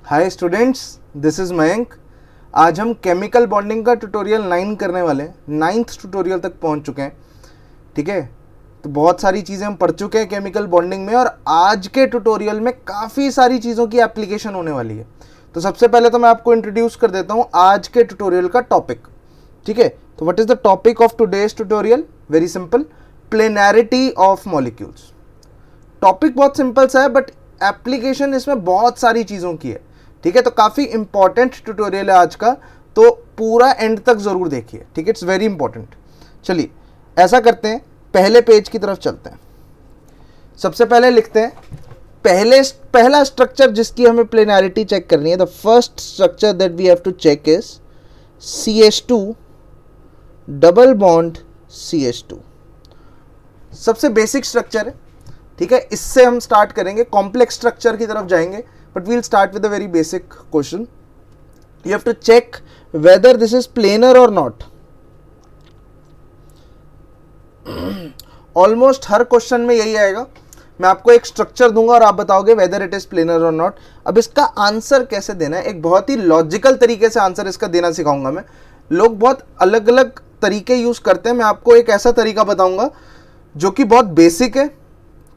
Hi students, this is Mayank. आज हम chemical bonding का ट्यूटोरियल 9 करने वाले हैं। 9th ट्यूटोरियल तक पहुंच चुके हैं। ठीक है, तो बहुत सारी चीज़ें हम पढ़ चुके हैं केमिकल बॉन्डिंग में, और आज के ट्यूटोरियल में काफ़ी सारी चीज़ों की एप्लीकेशन होने वाली है। तो सबसे पहले तो मैं आपको इंट्रोड्यूस कर देता हूँ आज के ट्यूटोरियल का टॉपिक। ठीक है, तो what is the topic of today's tutorial? Very simple, planarity of molecules. Topic बहुत सिंपल सा है, बट एप्लीकेशन इसमें बहुत सारी चीज़ों की है। ठीक है, तो काफ़ी इंपॉर्टेंट ट्यूटोरियल है आज का, तो पूरा एंड तक ज़रूर देखिए। ठीक है, इट्स वेरी इंपॉर्टेंट। चलिए ऐसा करते हैं, पहले पेज की तरफ चलते हैं। सबसे पहले लिखते हैं पहला स्ट्रक्चर जिसकी हमें प्लेनैरिटी चेक करनी है। The first structure that we have to check is CH2 double bond CH2। सबसे बेसिक स्ट्रक्चर है। ठीक है, इससे हम स्टार्ट करेंगे, कॉम्प्लेक्स स्ट्रक्चर की तरफ जाएंगे, but we'll start with a very basic question. You have to check whether this is planar और नॉट। ऑलमोस्ट हर क्वेश्चन में यही आएगा। मैं आपको एक स्ट्रक्चर दूंगा और आप बताओगे वेदर इट इज प्लेनर और नॉट। अब इसका आंसर कैसे देना है, एक बहुत ही लॉजिकल तरीके से आंसर इसका देना सिखाऊंगा मैं। लोग बहुत अलग अलग तरीके यूज करते हैं, मैं आपको एक ऐसा तरीका बताऊंगा जो कि बहुत बेसिक है।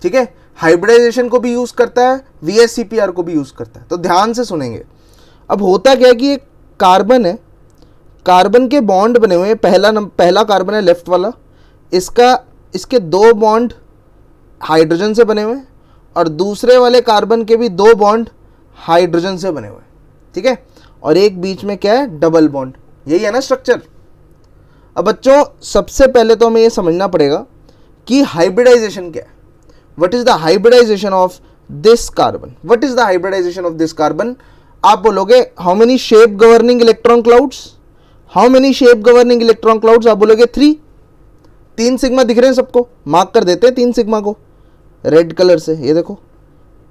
ठीक है, हाइब्रिडाइजेशन को भी यूज करता है, VSEPR को भी यूज करता है, तो ध्यान से सुनेंगे। अब होता क्या है कि एक कार्बन है, कार्बन के बॉन्ड बने हुए हैं। पहला कार्बन है लेफ्ट वाला, इसके दो बॉन्ड हाइड्रोजन से बने हुए हैं, और दूसरे वाले कार्बन के भी दो बॉन्ड हाइड्रोजन से बने हुए हैं। ठीक है, और एक बीच में क्या है, डबल बॉन्ड। यही है ना स्ट्रक्चर। अब बच्चों सबसे पहले तो हमें ये समझना पड़ेगा कि हाइब्रिडाइजेशन क्या है। What is the hybridization of this carbon? What is the hybridization of this carbon? आप बोलोगे how many shape governing electron clouds? How many shape governing electron clouds? आप बोलोगे 3। 3 सिग्मा दिख रहे हैं सबको, मार्क कर देते हैं 3 सिग्मा को रेड कलर से। ये देखो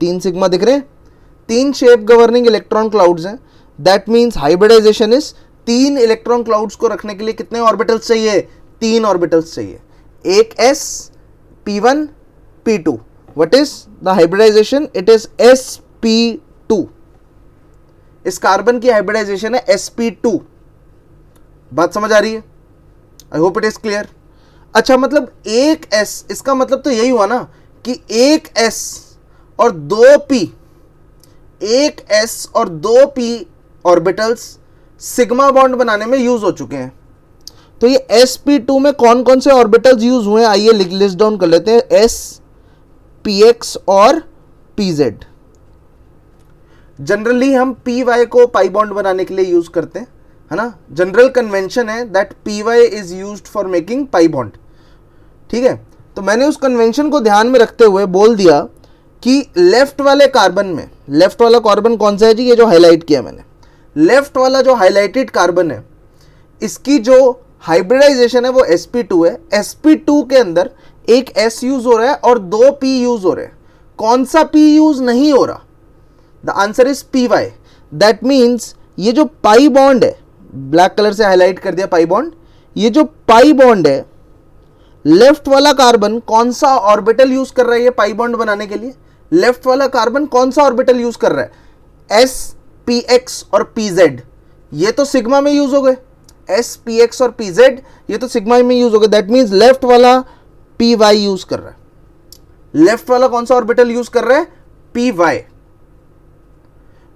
3 सिग्मा दिख रहे हैं, 3 शेप गवर्निंग इलेक्ट्रॉन क्लाउड्स हैं। That means hybridisation is 3 electron clouds को रखने के लिए कितने ऑर्बिटल्स चाहिए? 3 ऑर्बिटल्स चाहिए। एक S, P1, P2. What is the hybridization? It is sp2. इस कार्बन की हाइब्रिडाइजेशन है sp2। बात समझ आ रही है? I hope it is clear. अच्छा, मतलब एक S, इसका मतलब तो यही हुआ ना कि एक S और 2 P, एक S और 2 P ऑर्बिटल्स सिग्मा बॉन्ड बनाने में यूज हो चुके हैं। तो ये sp2 में कौन कौन से ऑर्बिटल्स यूज हुए हैं, आइए लिस्ट डाउन कर लेते हैं। S, PX और PZ। जनरली हम PY को पाई बॉन्ड बनाने के लिए यूज करते हैं, है ना। जनरल कन्वेंशन है that PY is used for making pi bond. ठीक है, तो मैंने उस कन्वेंशन को ध्यान में रखते हुए बोल दिया कि लेफ्ट वाले कार्बन में, लेफ्ट वाला कार्बन कौन सा है जी, ये जो हाईलाइट किया मैंने, लेफ्ट वाला जो हाईलाइटेड कार्बन है, इसकी जो हाइब्रिडाइजेशन है वो sp2 है। sp2 के अंदर एक S यूज हो रहा है और 2 P यूज हो रहे हैं। कौन सा P यूज नहीं हो रहा? The answer is PY। That means ये जो पाई बॉन्ड है, ब्लैक कलर से हाईलाइट कर दिया पाई बॉन्ड, ये जो पाई बॉन्ड है, लेफ्ट वाला कार्बन कौन सा ऑर्बिटल यूज कर रहा है ये पाई बॉन्ड बनाने के लिए? लेफ्ट वाला कार्बन कौन सा ऑर्बिटल यूज कर रहा है? S, PX और PZ। ये तो सिग्मा में यूज हो गए, S, PX और PZ ये तो सिग्मा में यूज हो गए। दैट मीन्स लेफ्ट वाला PY यूज कर रहा है। लेफ्ट वाला कौन सा ऑर्बिटल यूज कर रहा है? PY।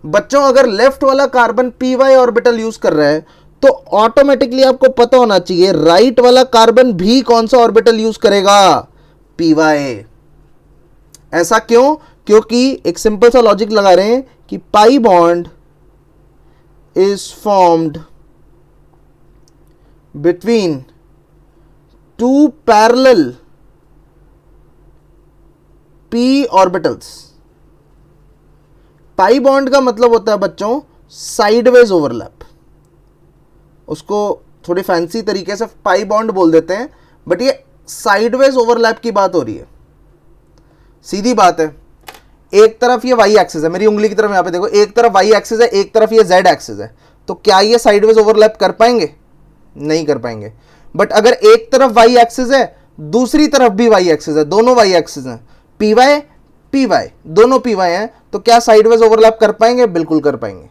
बच्चों अगर लेफ्ट वाला कार्बन PY ऑर्बिटल यूज कर रहा है तो ऑटोमेटिकली आपको पता होना चाहिए राइट वाला कार्बन भी कौन सा ऑर्बिटल यूज करेगा? PY। ऐसा क्यों? क्योंकि एक सिंपल सा लॉजिक लगा रहे हैं कि pi bond is formed between 2 parallel P orbitals. Pi bond का मतलब होता है बच्चों साइडवेज ओवरलैप। उसको थोड़ी फैंसी तरीके से पाई बॉन्ड बोल देते हैं, बट ये साइडवेज ओवरलैप की बात हो रही है। सीधी बात है, एक तरफ ये y एक्सिस है, मेरी उंगली की तरफ यहां पे देखो, एक तरफ y एक्सिस है, एक तरफ ये z एक्सिस है, तो क्या ये साइडवेज ओवरलैप कर पाएंगे? नहीं कर पाएंगे। बट अगर एक तरफ y एक्सिस है, दूसरी तरफ भी y एक्सिस है, दोनों y एक्सिस हैं, PY पी वाई, दोनों पी वाई हैं, तो क्या साइडवेज ओवरलैप कर पाएंगे? बिल्कुल कर पाएंगे।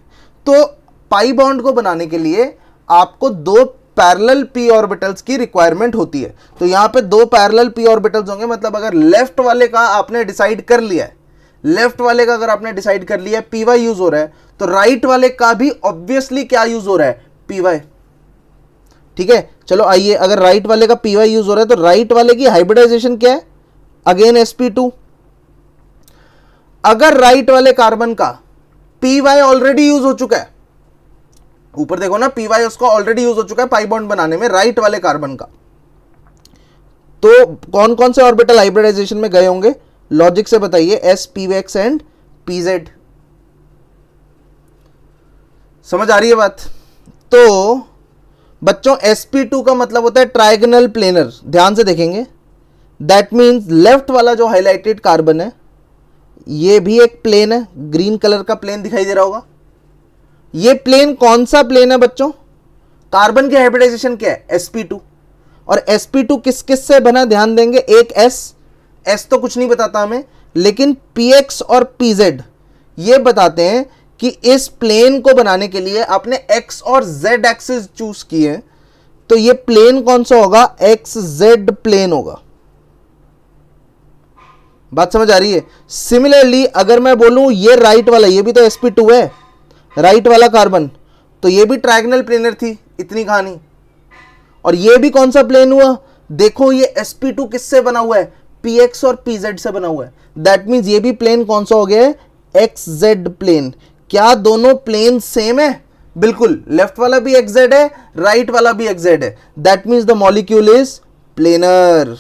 तो पाई बॉन्ड को बनाने के लिए आपको दो पैरेलल पी ऑर्बिटल्स की रिक्वायरमेंट होती है। तो यहां पे दो पैरेलल पी ऑर्बिटल्स होंगे, मतलब अगर लेफ्ट वाले का आपने डिसाइड कर लिया है, लेफ्ट वाले का अगर आपने डिसाइड कर लिया है पी वाई यूज हो रहा है, तो राइट वाले का भी ऑब्वियसली क्या यूज हो रहा है? P Y. ठीक है, चलो आइए, अगर राइट वाले का पी वाई यूज हो रहा है तो राइट वाले की हाइब्रिडाइजेशन क्या है? Again sp2। अगर राइट वाले कार्बन का पी वाई ऑलरेडी यूज हो चुका है, ऊपर देखो ना, पी वाई उसका ऑलरेडी यूज हो चुका है पाई बॉन्ड बनाने में राइट वाले कार्बन का, तो कौन कौन से ऑर्बिटल हाइब्रिडाइजेशन में गए होंगे? लॉजिक से बताइए, S P x and P Z. समझ आ रही है बात? तो बच्चों sp2 का मतलब होता है ट्राइगोनल प्लेनर। ध्यान से देखेंगे, दैट मीन्स लेफ्ट वाला जो हाईलाइटेड कार्बन है ये भी एक प्लेन है, ग्रीन कलर का प्लेन दिखाई दे रहा होगा। ये प्लेन कौन सा प्लेन है बच्चों? कार्बन की हाइब्रिडाइजेशन क्या है? sp2। और sp2 किस किस से बना? ध्यान देंगे, एक s तो कुछ नहीं बताता हमें, लेकिन px और pz ये बताते हैं कि इस प्लेन को बनाने के लिए आपने x और z एक्सिस चूज किए, तो ये प्लेन कौन सा होगा? xz प्लेन होगा। बात समझ आ रही है? सिमिलरली अगर मैं बोलूं ये राइट वाला, ये भी तो sp2 है, राइट वाला कार्बन, तो ये भी ट्रायगोनल प्लेनर थी, इतनी कहानी। और ये भी कौन सा प्लेन हुआ? देखो ये sp2 किससे बना हुआ है? px और pz से बना हुआ है। दैट मीन्स ये भी प्लेन कौन सा हो गया है? xz plane. क्या दोनों प्लेन सेम है? बिल्कुल, लेफ्ट वाला भी xz है, राइट वाला भी xz है। That means the molecule is planar.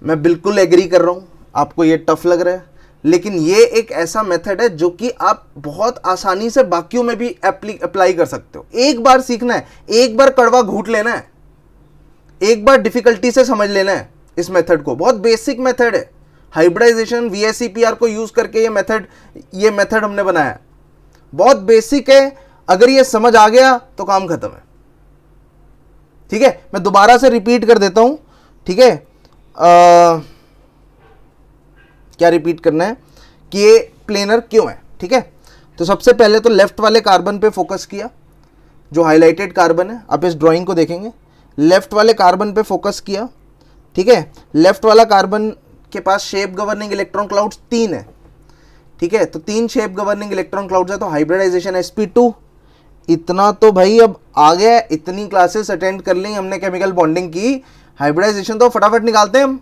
मैं बिल्कुल एग्री कर रहा हूं, आपको ये टफ लग रहा है, लेकिन ये एक ऐसा मेथड है जो कि आप बहुत आसानी से बाकियों में भी अप्लाई कर सकते हो। एक बार सीखना है, एक बार कड़वा घूट लेना है, एक बार डिफिकल्टी से समझ लेना है इस मेथड को। बहुत बेसिक मेथड है, हाइब्रिडाइजेशन VSEPR को यूज करके ये मेथड हमने बनाया है। बहुत बेसिक है, अगर ये समझ आ गया तो काम खत्म है। ठीक है, मैं दोबारा से रिपीट कर देता हूं। ठीक है, क्या रिपीट करना है कि ये प्लेनर क्यों है। ठीक है, तो सबसे पहले तो लेफ्ट वाले कार्बन पे फोकस किया, जो हाईलाइटेड कार्बन है, आप इस ड्राइंग को देखेंगे, लेफ्ट वाले कार्बन पे फोकस किया। ठीक है, लेफ्ट वाला कार्बन के पास शेप गवर्निंग इलेक्ट्रॉन क्लाउड्स 3 है। ठीक है, तो 3 शेप गवर्निंग इलेक्ट्रॉन क्लाउड्स है, तो हाइब्रिडाइजेशन sp2। इतना तो भाई अब आ गया, इतनी क्लासेस अटेंड कर ली हमने केमिकल बॉन्डिंग की, हाइब्रिडाइजेशन तो फटाफट निकालते हैं हम।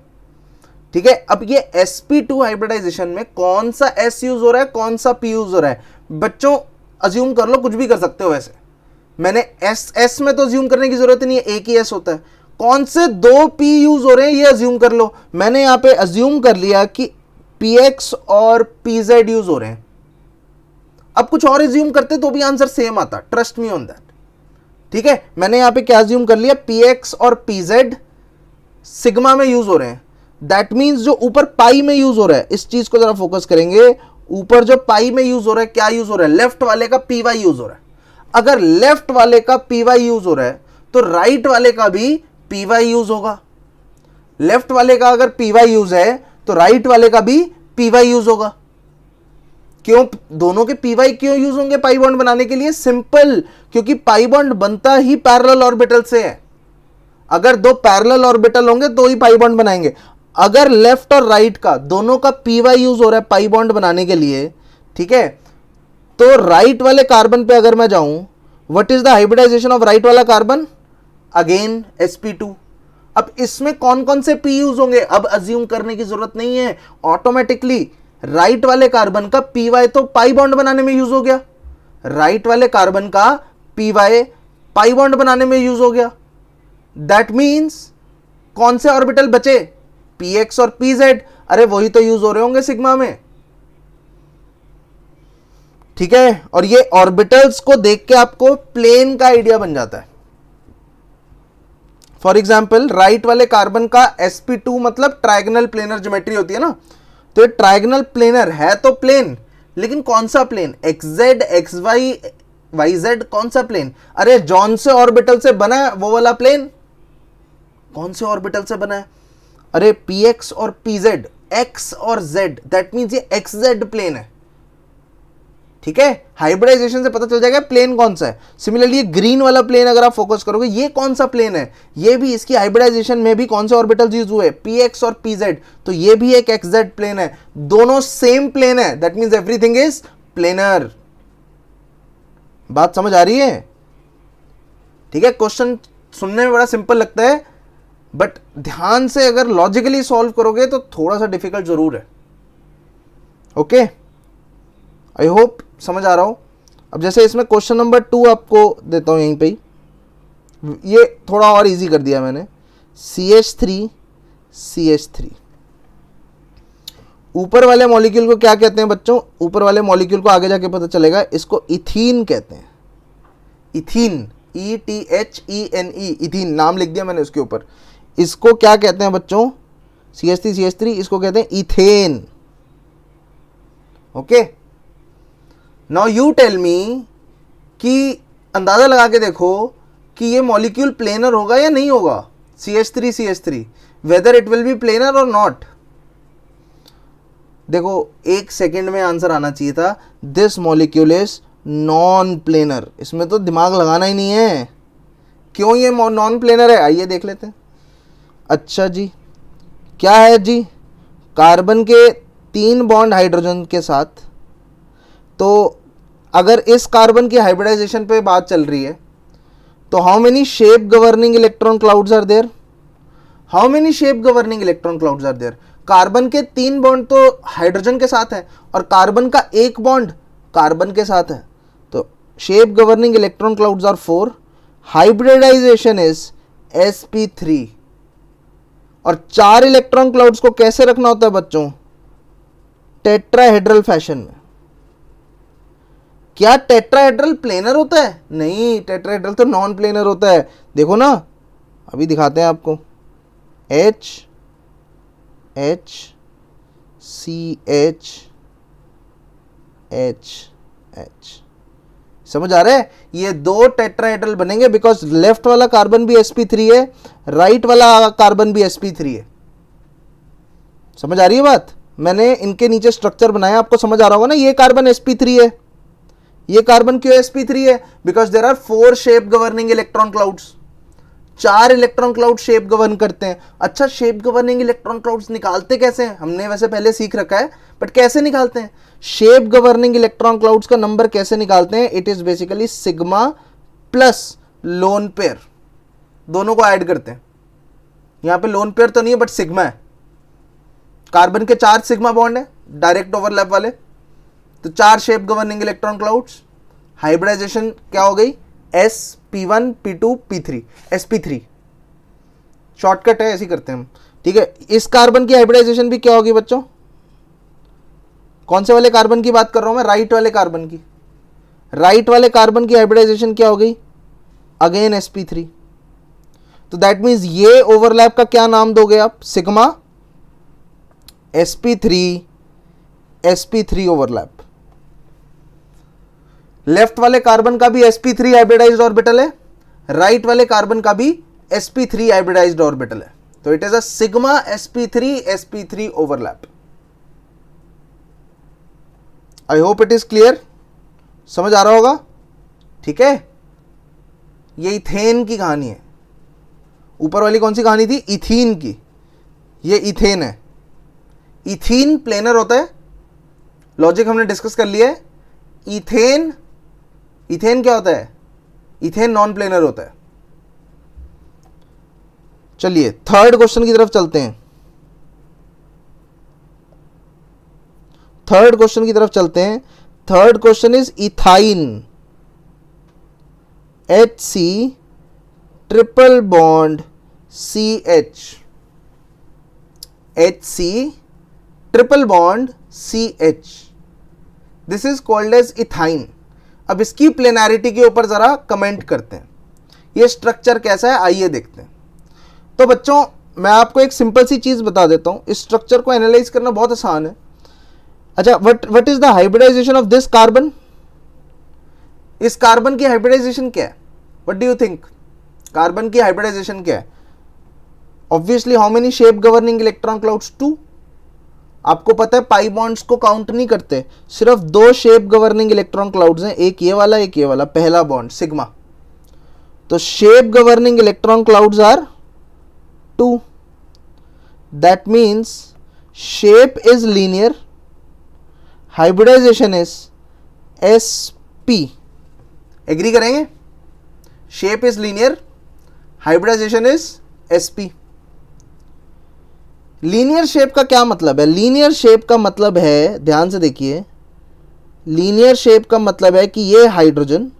ठीक है, अब ये sp2 हाइब्रिडाइजेशन में कौन सा s यूज हो रहा है, कौन सा p यूज हो रहा है? बच्चों अज्यूम कर लो, कुछ भी कर सकते हो। वैसे मैंने s में तो अज्यूम करने की जरूरत नहीं है, एक ही s होता है। कौन से 2 p यूज हो रहे हैं ये अज्यूम कर लो। मैंने यहां पे अज्यूम कर लिया कि px और pz यूज हो रहे हैं। अब कुछ और अज्यूम करते तो भी आंसर सेम आता, ट्रस्ट मी ऑन दैट। ठीक है, मैंने यहां पे क्या अज्यूम कर लिया? px और pz सिग्मा में यूज हो रहे हैं। दैट मीन्स जो ऊपर पाई में यूज हो रहा है, इस चीज को जरा फोकस करेंगे, ऊपर जो पाई में यूज हो रहा है, क्या यूज हो रहा है? लेफ्ट वाले का पी वाई यूज हो रहा है। अगर लेफ्ट वाले का पी वाई यूज हो रहा है तो राइट वाले का भी पी वाई यूज होगा। लेफ्ट वाले का अगर पी वाई यूज है तो राइट वाले का भी पी वाई यूज होगा। क्यों दोनों के पी वाई क्यों यूज होंगे पाई बॉन्ड बनाने के लिए? सिंपल, क्योंकि पाई बॉन्ड बनता ही पैरेलल ऑर्बिटल से है। अगर दो पैरेलल ऑर्बिटल होंगे तो ही पाई बॉन्ड बनाएंगे। अगर लेफ्ट और राइट का दोनों का पी वाई यूज हो रहा है पाई बॉन्ड बनाने के लिए, ठीक है, तो राइट वाले कार्बन पे अगर मैं जाऊं, what is the hybridisation of right वाला कार्बन? Again sp2। अब इसमें कौन कौन से पी यूज होंगे? अब अज्यूम करने की जरूरत नहीं है, ऑटोमेटिकली राइट वाले कार्बन का पी वाई तो पाई बॉन्ड बनाने में यूज हो गया, राइट वाले कार्बन का पी वाई पाई बॉन्ड बनाने में यूज हो गया। दैट मीन्स कौन से ऑर्बिटल बचे? px और pz। अरे वही तो यूज हो रहे होंगे सिग्मा में। ठीक है, और ये ऑर्बिटल्स को देख के आपको प्लेन का आइडिया बन जाता है। फॉर एग्जाम्पल राइट वाले कार्बन का sp2 मतलब ट्रायगोनल प्लेनर ज्योमेट्री होती है ना, तो ये ट्रायगोनल प्लेनर है तो प्लेन, लेकिन कौन सा प्लेन? xz xy yz कौन सा प्लेन? अरे जॉन से ऑर्बिटल से बना है वो वाला प्लेन। कौन से ऑर्बिटल से बना है? अरे पी एक्स और पी जेड, एक्स और जेड, दैट मीन्स ये एक्स जेड प्लेन है, ठीक है। हाइब्रिडाइजेशन से पता चल जाएगा प्लेन कौन सा है। सिमिलरली ये ग्रीन वाला प्लेन अगर आप फोकस करोगे, ये कौन सा प्लेन है, ये भी इसकी हाइब्रिडाइजेशन में भी कौन से ऑर्बिटल्स यूज हुए, पी एक्स और पी जेड, तो ये भी एक एक्स जेड प्लेन है, दोनों सेम प्लेन है, that means everything is planar. बात समझ आ रही है? ठीक है, क्वेश्चन सुनने में बड़ा सिंपल लगता है, बट ध्यान से अगर लॉजिकली सॉल्व करोगे तो थोड़ा सा डिफिकल्ट जरूर है। ओके, आई होप समझ आ रहा हो। अब जैसे इसमें क्वेश्चन नंबर 2 आपको देता हूं यहीं पे ही, ये थोड़ा और इजी कर दिया मैंने। CH3 CH3, ऊपर वाले मॉलिक्यूल को क्या कहते हैं बच्चों? ऊपर वाले मॉलिक्यूल को आगे जाके पता चलेगा, इसको इथीन कहते हैं। इथीन, ETHENE, इथीन नाम लिख दिया मैंने उसके ऊपर। इसको क्या कहते हैं बच्चों? CH3 CH3, इसको कहते हैं ethane. Okay, now you tell me कि अंदाजा लगा के देखो कि ये मॉलिक्यूल प्लेनर होगा या नहीं होगा, CH3 CH3, whether it will be planar और नॉट। देखो 1 सेकेंड में आंसर आना चाहिए था, this molecule is non planar. इसमें तो दिमाग लगाना ही नहीं है, क्यों ये नॉन प्लेनर है, आइए देख लेते हैं। अच्छा जी, क्या है जी? कार्बन के 3 बॉन्ड हाइड्रोजन के साथ, तो अगर इस कार्बन की हाइब्रिडाइजेशन पे बात चल रही है, तो how many shape governing electron clouds are there? How many shape governing electron clouds are there? Carbon के 3 बॉन्ड तो हाइड्रोजन के साथ है, और कार्बन का 1 बॉन्ड कार्बन के साथ है, तो shape governing electron clouds are 4, hybridisation is sp3। और 4 इलेक्ट्रॉन क्लाउड्स को कैसे रखना होता है बच्चों? टेट्राहेड्रल फैशन में। क्या टेट्राहेड्रल प्लेनर होता है? नहीं, टेट्राहेड्रल तो नॉन प्लेनर होता है। देखो ना, अभी दिखाते हैं आपको। H H CH H H, समझ आ रहा है? ये 2 टेट्राहेड्रल बनेंगे बिकॉज लेफ्ट वाला कार्बन भी sp3 है, राइट वाला कार्बन भी sp3 है। समझ आ रही है बात? मैंने इनके नीचे स्ट्रक्चर बनाया, आपको समझ आ रहा होगा ना। ये कार्बन sp3 है, ये कार्बन क्यों sp3 है? Because there are 4 shape governing electron clouds, 4 electron cloud shape govern करते हैं। अच्छा, शेप गवर्निंग इलेक्ट्रॉन क्लाउड्स निकालते कैसे हैं? हमने वैसे पहले सीख रखा है, बट कैसे निकालते हैं? शेप गवर्निंग इलेक्ट्रॉन क्लाउड्स का नंबर कैसे निकालते हैं? It is basically sigma plus lone pair, दोनों को ऐड करते हैं। यहां पे लोन पेयर तो नहीं है, बट सिग्मा है। कार्बन के 4 सिग्मा बॉन्ड है डायरेक्ट ओवरलैप वाले, तो 4 shape governing electron clouds. Hybridisation क्या हो गई? sp1 p2 p3, sp3 shortcut है, ऐसे करते हैं हम। ठीक है, इस कार्बन की हाइब्रिडाइजेशन भी क्या होगी बच्चों? कौन से वाले कार्बन की बात कर रहा हूं मैं? राइट वाले कार्बन की। राइट वाले कार्बन की हाइब्रिडाइजेशन क्या हो गई? Again sp3। तो दैट मीन्स ये ओवरलैप का क्या नाम दोगे आप? Sigma sp3 overlap. लेफ्ट वाले कार्बन का भी sp3 हाइब्रिडाइज्ड ऑर्बिटल है, राइट वाले कार्बन का भी sp3 हाइब्रिडाइज्ड ऑर्बिटल है, तो it is a sigma sp3 overlap. I hope it is clear, समझ आ रहा होगा? ठीक है, ये इथेन की कहानी है। ऊपर वाली कौन सी कहानी थी? इथीन की। ये इथेन है। इथीन प्लेनर होता है, लॉजिक हमने डिस्कस कर लिया है। इथेन क्या होता है? इथेन नॉन प्लेनर होता है। चलिए थर्ड क्वेश्चन की तरफ चलते हैं। Third question is ethyne, HC triple bond CH, HC triple bond CH, this is called as ethyne. अब इसकी प्लेनैरिटी के ऊपर जरा कमेंट करते हैं, ये स्ट्रक्चर कैसा है आइए देखते हैं। तो बच्चों मैं आपको एक सिंपल सी चीज बता देता हूं, इस स्ट्रक्चर को एनालाइज करना बहुत आसान है। अच्छा, what is the hybridisation of this carbon? इस कार्बन की हाइब्रिडाइजेशन क्या है? What do you think? Carbon की हाइब्रिडाइजेशन क्या है? Obviously how many shape governing electron clouds? 2। आपको पता है पाई बॉन्ड्स को काउंट नहीं करते, सिर्फ 2 शेप गवर्निंग इलेक्ट्रॉन क्लाउड्स हैं, एक ये वाला एक ये वाला, पहला बॉन्ड सिग्मा। तो shape governing electron clouds are 2। That means shape is linear, hybridisation is sp। Agree करेंगे? Shape is linear, hybridisation is sp। Linear shape का क्या मतलब है? लीनियर शेप का मतलब है, ध्यान से देखिए, लीनियर शेप का मतलब है कि ये हाइड्रोजन,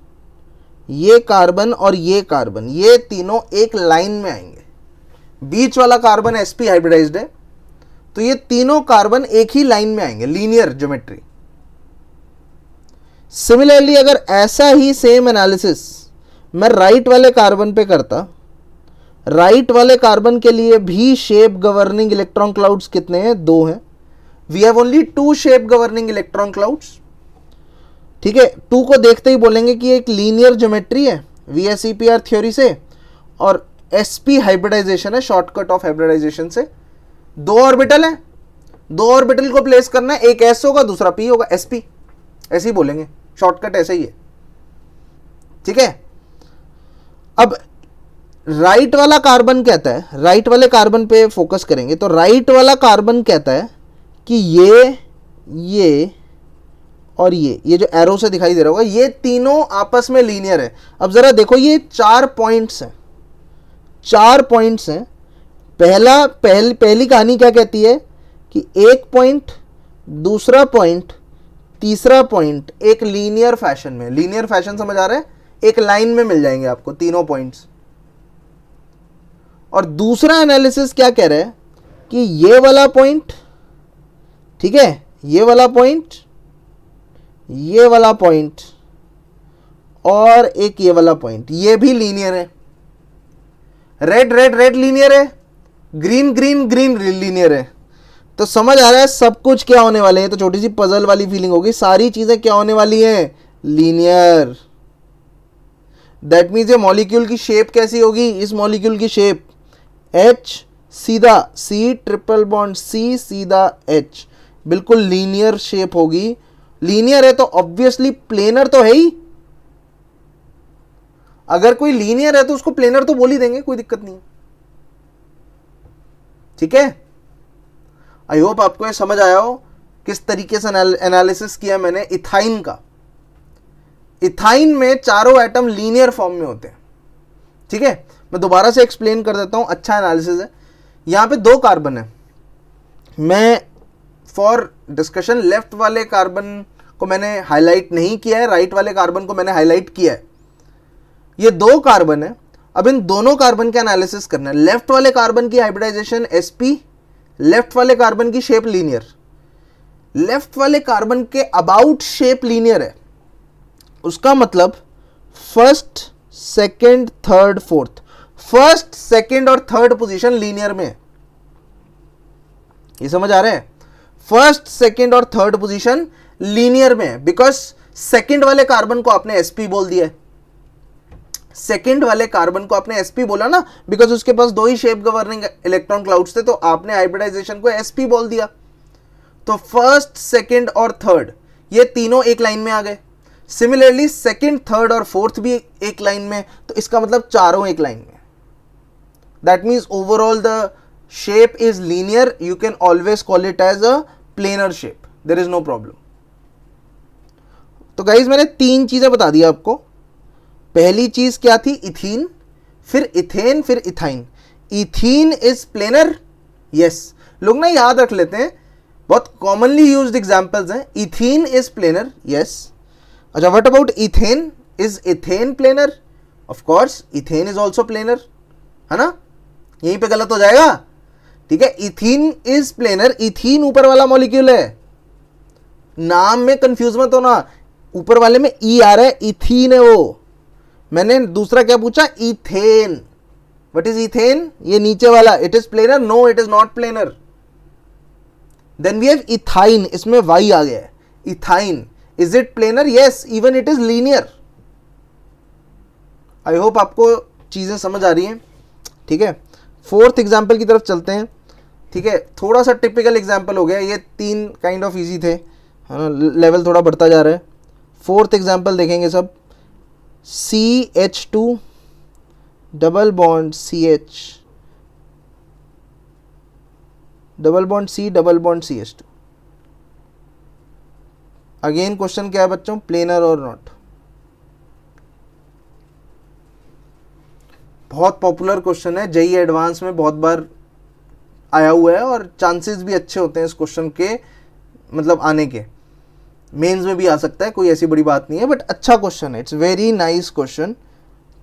ये कार्बन और ये कार्बन, ये तीनों एक लाइन में आएंगे। बीच वाला कार्बन sp हाइब्रिडाइज्ड है, तो ये तीनों कार्बन एक ही लाइन में आएंगे, लीनियर ज्योमेट्री। सिमिलरली अगर ऐसा ही सेम एनालिसिस मैं राइट वाले कार्बन पे करता, राइट वाले कार्बन के लिए भी शेप गवर्निंग इलेक्ट्रॉन क्लाउड्स कितने हैं? 2 हैं। We have only 2 shape governing electron clouds. ठीक है, 2 को देखते ही बोलेंगे कि एक लीनियर ज्योमेट्री है VSEPR थ्योरी से, और sp हाइब्रिडाइजेशन है, शॉर्टकट ऑफ हाइब्रिडाइजेशन से। 2 ऑर्बिटल है, 2 ऑर्बिटल को प्लेस करना है, एक s होगा दूसरा p होगा, sp, ऐसे ही बोलेंगे, शॉर्टकट ऐसे ही है। ठीक है, अब राइट वाला कार्बन कहता है, राइट वाले कार्बन पे फोकस करेंगे, तो राइट वाला कार्बन कहता है कि ये और ये जो एरो से दिखाई दे रहा होगा, ये तीनों आपस में लीनियर है। अब जरा देखो, ये 4 पॉइंट्स हैं, 4 पॉइंट्स हैं। पहली कहानी क्या कहती है कि एक पॉइंट, दूसरा पॉइंट, तीसरा पॉइंट एक लीनियर फैशन में, लीनियर फैशन समझ आ रहा है, एक लाइन में मिल जाएंगे आपको तीनों पॉइंट्स। और दूसरा एनालिसिस क्या कह रहा है कि ये वाला पॉइंट, ठीक है, ये वाला पॉइंट, ये वाला पॉइंट और एक ये वाला पॉइंट, ये भी लीनियर है। रेड रेड रेड लीनियर है, ग्रीन ग्रीन ग्रीन लीनियर है। तो समझ आ रहा है सब कुछ क्या होने वाले हैं। तो छोटी सी पजल वाली फीलिंग होगी, सारी चीजें क्या होने वाली हैं? लीनियर। दैट मीन्स ये मॉलिक्यूल की शेप कैसी होगी? इस मॉलिक्यूल की शेप H सीधा, C ट्रिपल बॉन्ड C सीधा H, बिल्कुल लीनियर शेप होगी। लीनियर है तो ऑब्वियसली प्लेनर तो है ही। अगर कोई लीनियर है तो उसको प्लेनर तो बोल ही देंगे, कोई दिक्कत नहीं है। ठीक है, आई होप आपको ये समझ आया हो किस तरीके से एनालिसिस किया मैंने इथाइन का। इथाइन में चारों एटम लीनियर फॉर्म में होते हैं। ठीक है, मैं दोबारा से एक्सप्लेन कर देता हूं, अच्छा एनालिसिस है। यहां पे 2 कार्बन है, मैं फॉर डिस्कशन लेफ्ट वाले कार्बन को मैंने हाईलाइट नहीं किया है, राइट वाले कार्बन को मैंने हाईलाइट किया है। ये 2 कार्बन है, अब इन दोनों कार्बन का एनालिसिस करना है। लेफ्ट वाले कार्बन की हाइब्रिडाइजेशन sp, लेफ्ट वाले कार्बन की शेप लीनियर, लेफ्ट वाले कार्बन के अबाउट शेप लीनियर है। उसका मतलब first, second, third, fourth, first, second और थर्ड पोजीशन लीनियर में है। ये समझ आ रहा है? फर्स्ट, सेकंड और थर्ड पोजीशन लीनियर में है, बिकॉज सेकंड वाले कार्बन को आपने sp बोल दिया है। सेकंड वाले कार्बन को आपने sp बोला ना, बिकॉज उसके पास 2 ही शेप गवर्निंग इलेक्ट्रॉन क्लाउड्स थे, तो आपने हाइब्रिडाइजेशन को sp बोल दिया। तो फर्स्ट, सेकंड और थर्ड ये तीनों एक लाइन में आ गए। सिमिलरली सेकंड, थर्ड और फोर्थ भी एक लाइन में, तो इसका मतलब चारों एक लाइन में। That means overall the shape is linear, you can always call it as a planar shape, there is no problem. तो गाइज मैंने 3 चीजें बता दी आपको। पहली चीज क्या थी? इथीन, फिर इथेन, फिर ethyne. Ethene is planar, yes. लोग ना याद रख लेते हैं, बहुत कॉमनली यूज्ड एग्जांपल्स हैं। Ethene is planar, yes. अच्छा, what about ethane? Is ethane planar? Of course ethane is also planar, है ना? यहीं पे गलत हो जाएगा। ठीक है, इथीन इज प्लेनर, इथीन ऊपर वाला मॉलिक्यूल है, नाम में कंफ्यूज मत होना, ऊपर वाले में ई आ रहा है, इथीन है वो। मैंने दूसरा क्या पूछा? इथेन। What is ethane? ये नीचे वाला, it is planar? No, it is not planar. Then we have ethyne, इसमें वाई आ गया है। Ethyne, is it planar? Yes, even it is linear. I hope आपको चीजें समझ आ रही हैं। ठीक है, फोर्थ एग्जाम्पल की तरफ चलते हैं, ठीक है। थोड़ा सा टिपिकल एग्जाम्पल हो गया, ये 3 काइंड ऑफ इजी थे, है ना, लेवल थोड़ा बढ़ता जा रहा है। फोर्थ एग्जाम्पल देखेंगे सब, CH2 double bond CH double bond C double bond CH2। Again question क्या है बच्चों, प्लेनर और नॉट। बहुत पॉपुलर क्वेश्चन है, जेईई एडवांस में बहुत बार आया हुआ है और चांसेस भी अच्छे होते हैं इस क्वेश्चन के मतलब आने के। मेंस में भी आ सकता है, कोई ऐसी बड़ी बात नहीं है, बट अच्छा क्वेश्चन है, इट्स वेरी नाइस क्वेश्चन।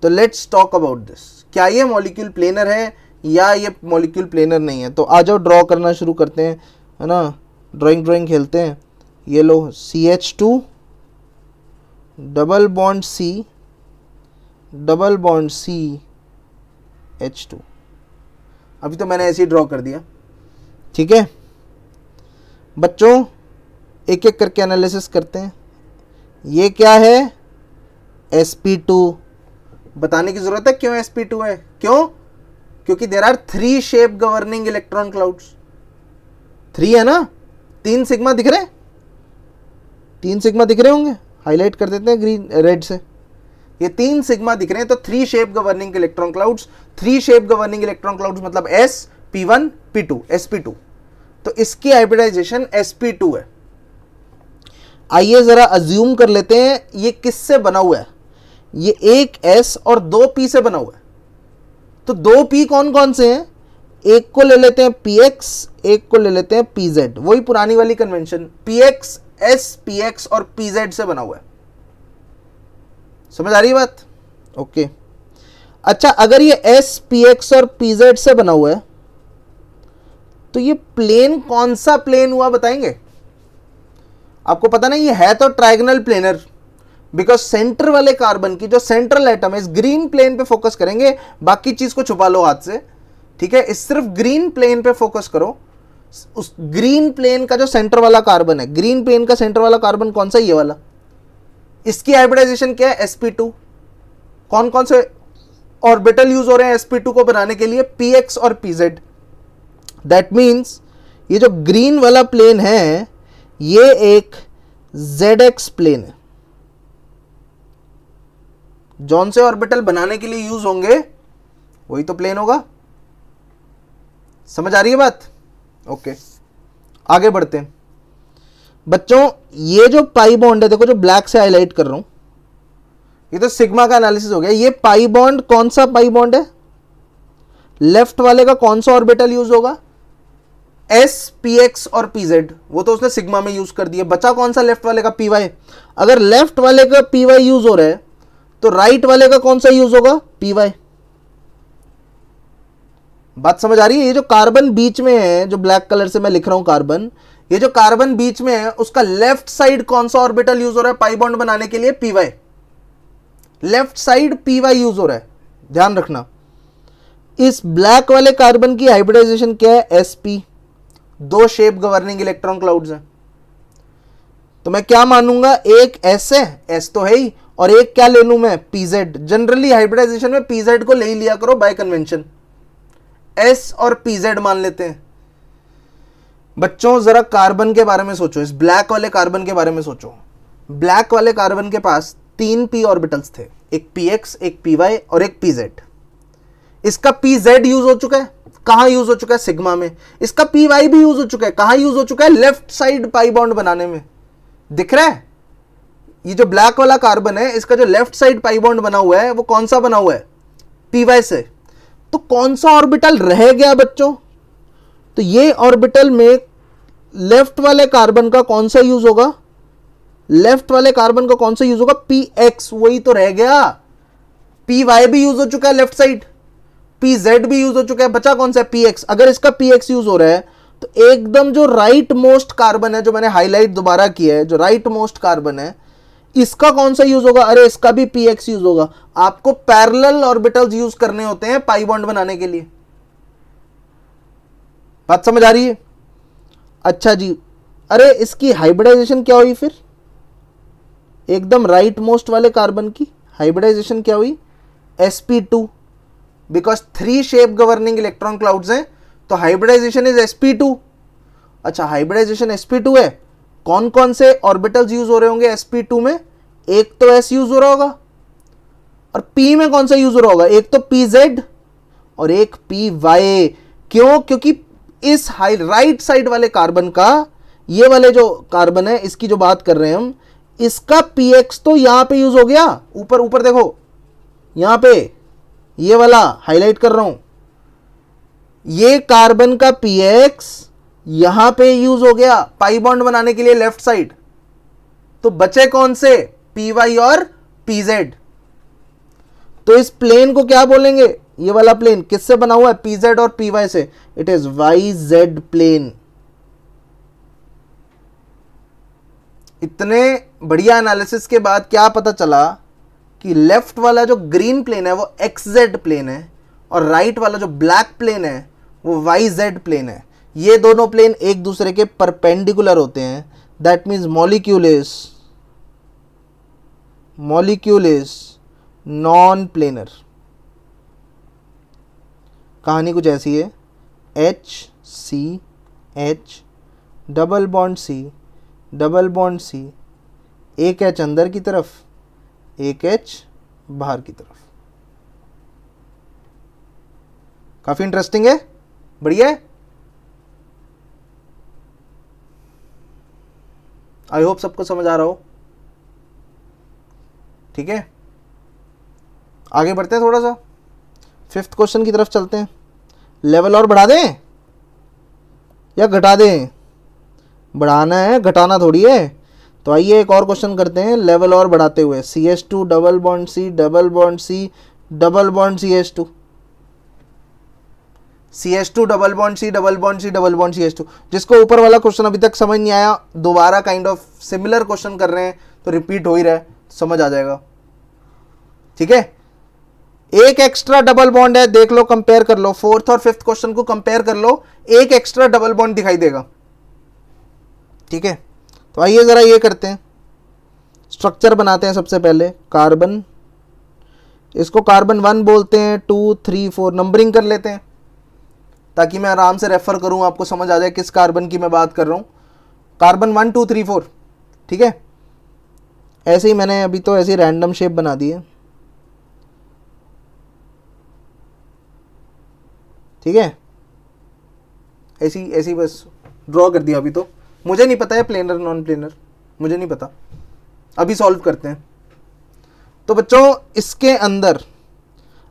तो लेट्स टॉक अबाउट दिस, क्या ये मॉलिक्यूल प्लेनर है या ये मॉलिक्यूल प्लेनर नहीं है। तो आ जाओ ड्रॉ करना शुरू करते हैं, है ना, ड्राइंग खेलते हैं। ये लो CH2 double bond C double bond CH2। अभी तो मैंने ऐसे ही ड्रॉ कर दिया, ठीक है बच्चों। एक एक करके एनालिसिस करते हैं। ये क्या है, sp2। बताने की जरूरत है क्यों sp2 है, क्यों, क्योंकि there are 3 shape governing electron clouds. 3 है ना, 3 सिग्मा दिख रहे, 3 सिग्मा दिख रहे होंगे, हाईलाइट कर देते हैं ग्रीन रेड से। ये 3 सिग्मा दिख रहे हैं, तो 3 shape governing electron clouds. 3 shape governing electron clouds मतलब S P1 P2 sp2। तो इसकी हाइब्रिडाइजेशन sp2 है। आइए जरा अज्यूम कर लेते हैं ये किससे बना हुआ है, ये एक S और 2 P से बना हुआ है। तो 2 P कौन कौन से हैं, एक को ले लेते हैं PX, एक को ले लेते हैं PZ। वही पुरानी वाली कन्वेंशन, PX S PX और PZ से बना हुआ है। समझ आ रही है बात, ओके। अच्छा, अगर ये S PX और PZ से बना हुआ है तो ये प्लेन कौन सा प्लेन हुआ बताएंगे। आपको पता नहीं, ये है तो ट्रायगोनल प्लेनर, बिकॉज सेंटर वाले कार्बन की जो सेंट्रल एटम है इस ग्रीन प्लेन पे फोकस करेंगे, बाकी चीज को छुपा लो हाथ से, ठीक है। इस सिर्फ ग्रीन प्लेन पे फोकस करो। उस ग्रीन प्लेन का जो सेंटर वाला कार्बन है, ग्रीन प्लेन का सेंटर वाला कार्बन कौन सा, ये वाला। इसकी हाइब्रिडाइजेशन क्या है, sp2। कौन कौन से ऑर्बिटल यूज हो रहे हैं sp2 को बनाने के लिए, px और pz। दैट मीन्स ये जो ग्रीन वाला प्लेन है ये एक zx प्लेन है। जौन से ऑर्बिटल बनाने के लिए यूज होंगे वही तो प्लेन होगा। समझ आ रही है बात, ओके। आगे बढ़ते हैं बच्चों। ये जो पाई बॉन्ड है, देखो जो ब्लैक से हाईलाइट कर रहा हूं, ये तो सिग्मा का एनालिसिस हो गया। ये पाई बॉन्ड कौन सा पाई बॉन्ड है, लेफ्ट वाले का कौन सा ऑर्बिटल यूज होगा, S PX और PZ। वो तो उसने सिग्मा में यूज कर दिया, बचा कौन सा लेफ्ट वाले का, PY। अगर लेफ्ट वाले का PY यूज हो रहा है तो राइट वाले का कौन सा यूज होगा, PY। बात समझ आ रही है। ये जो कार्बन बीच में है, जो ब्लैक कलर से मैं लिख रहा हूं कार्बन, ये जो कार्बन बीच में है उसका लेफ्ट साइड कौन सा ऑर्बिटल यूज हो रहा है पाई बॉन्ड बनाने के लिए, PY। Left side PY use हो रहा है, ध्यान रखना। इस ब्लैक वाले कार्बन की हाइब्रिडाइजेशन क्या है, sp। 2 shape governing electron clouds हैं। तो मैं क्या मानूंगा, एक S है, S तो है ही, और एक क्या ले लूं मैं, PZ। जनरली हाइब्रिडाइजेशन में PZ को ले ही लिया करो बाय कन्वेंशन। S और PZ मान लेते हैं। बच्चों जरा कार्बन के बारे में सोचो, इस ब्लैक वाले कार्बन के बारे में सोचो। ब्लैक वाले कार्बन के पास 3 p ऑर्बिटल्स थे, एक PX, एक PY और एक PZ। इसका PZ यूज हो चुका है, कहां यूज हो चुका है, सिग्मा में। इसका PY भी यूज हो चुका है, कहां यूज हो चुका है, लेफ्ट साइड पाई बॉन्ड बनाने में। दिख रहा है, ये जो ब्लैक वाला कार्बन है इसका जो लेफ्ट साइड पाई बॉन्ड बना हुआ है वो कौन सा बना हुआ है, PY से। तो कौन सा ऑर्बिटल रह गया बच्चों, तो ये ऑर्बिटल में लेफ्ट वाले कार्बन का कौन सा यूज होगा, लेफ्ट वाले कार्बन का कौन सा यूज होगा, PX। वही तो रह गया। PY भी यूज हो चुका है लेफ्ट साइड, PZ भी यूज हो चुका है, बचा कौन सा, PX। अगर इसका PX यूज हो रहा है तो एकदम जो राइट मोस्ट कार्बन है, जो मैंने हाईलाइट दोबारा किया है, जो राइट मोस्ट कार्बन है, इसका कौन सा यूज होगा, अरे इसका भी PX यूज होगा। आपको पैरेलल ऑर्बिटल्स यूज करने होते हैं पाई बॉन्ड बनाने के लिए। बात समझ आ रही है। अच्छा जी, अरे इसकी हाइब्रिडाइजेशन क्या हुई फिर, एकदम राइट मोस्ट वाले कार्बन की हाइब्रिडाइजेशन क्या हुई, sp2। Because 3 shape governing electron clouds हैं, तो हाइब्रिडाइजेशन इज sp2। अच्छा, हाइब्रिडाइजेशन sp2 है, कौन कौन से ऑर्बिटल्स यूज हो रहे होंगे sp2 में? एक तो s यूज हो रहा होगा, और p में कौन सा यूज हो रहा होगा? एक तो pz और एक py। क्यों? क्योंकि इस राइट साइड वाले कार्बन का, ये वाले जो कार्बन है इसकी जो बात कर रहे हैं हम, इसका px तो यहां पे यूज हो गया, ऊपर ऊपर देखो, यहां पे ये वाला हाईलाइट कर रहा हूं, ये कार्बन का px यहां पे यूज हो गया पाई बॉन्ड बनाने के लिए लेफ्ट साइड। तो बचे कौन से? py और pz। तो इस प्लेन को क्या बोलेंगे? ये वाला प्लेन किससे बना हुआ है? pz और py से। It is yz plane. इतने बढ़िया एनालिसिस के बाद क्या पता चला कि लेफ्ट वाला जो ग्रीन प्लेन है वो xz प्लेन है, और राइट वाला जो ब्लैक प्लेन है वो yz प्लेन है। ये दोनों प्लेन एक दूसरे के परपेंडिकुलर होते हैं। That means molecule is non planar. कहानी कुछ ऐसी है, HCH डबल बॉन्ड C, एक H अंदर की तरफ, एक H बाहर की तरफ। काफी इंटरेस्टिंग है, बढ़िया है। आई होप सबको समझ आ रहा हो। ठीक है, आगे बढ़ते हैं थोड़ा सा, 5th क्वेश्चन की तरफ चलते हैं। लेवल और बढ़ा दें या घटा दें? बढ़ाना है, घटाना थोड़ी है। तो आइए एक और क्वेश्चन करते हैं लेवल और बढ़ाते हुए। CH2 double bond C double bond C double bond CH2, CH2 double bond C double bond C double bond CH2। जिसको ऊपर वाला क्वेश्चन अभी तक समझ नहीं आया, दोबारा काइंड ऑफ सिमिलर क्वेश्चन कर रहे हैं तो रिपीट हो ही रहा है, समझ आ जाएगा। ठीक है, एक एक्स्ट्रा डबल बॉन्ड है, देख लो, कंपेयर कर लो, 4th और 5th क्वेश्चन को कंपेयर कर लो, एक एक्स्ट्रा डबल बॉन्ड दिखाई देगा। ठीक है, तो आइए जरा ये करते हैं, स्ट्रक्चर बनाते हैं। सबसे पहले कार्बन, इसको कार्बन 1 बोलते हैं, 2 3 4 नंबरिंग कर लेते हैं ताकि मैं आराम से रेफर करूं, आपको समझ आ जाए किस कार्बन की मैं बात कर रहा हूं। कार्बन 1 2 3 4। ठीक है, ऐसे ही मैंने अभी तो ऐसी रैंडम शेप बना दी है। ठीक है, ऐसी बस ड्रॉ कर दिया। अभी तो मुझे नहीं पता है प्लेनर नॉन प्लेनर, मुझे नहीं पता, अभी सॉल्व करते हैं। तो बच्चों इसके अंदर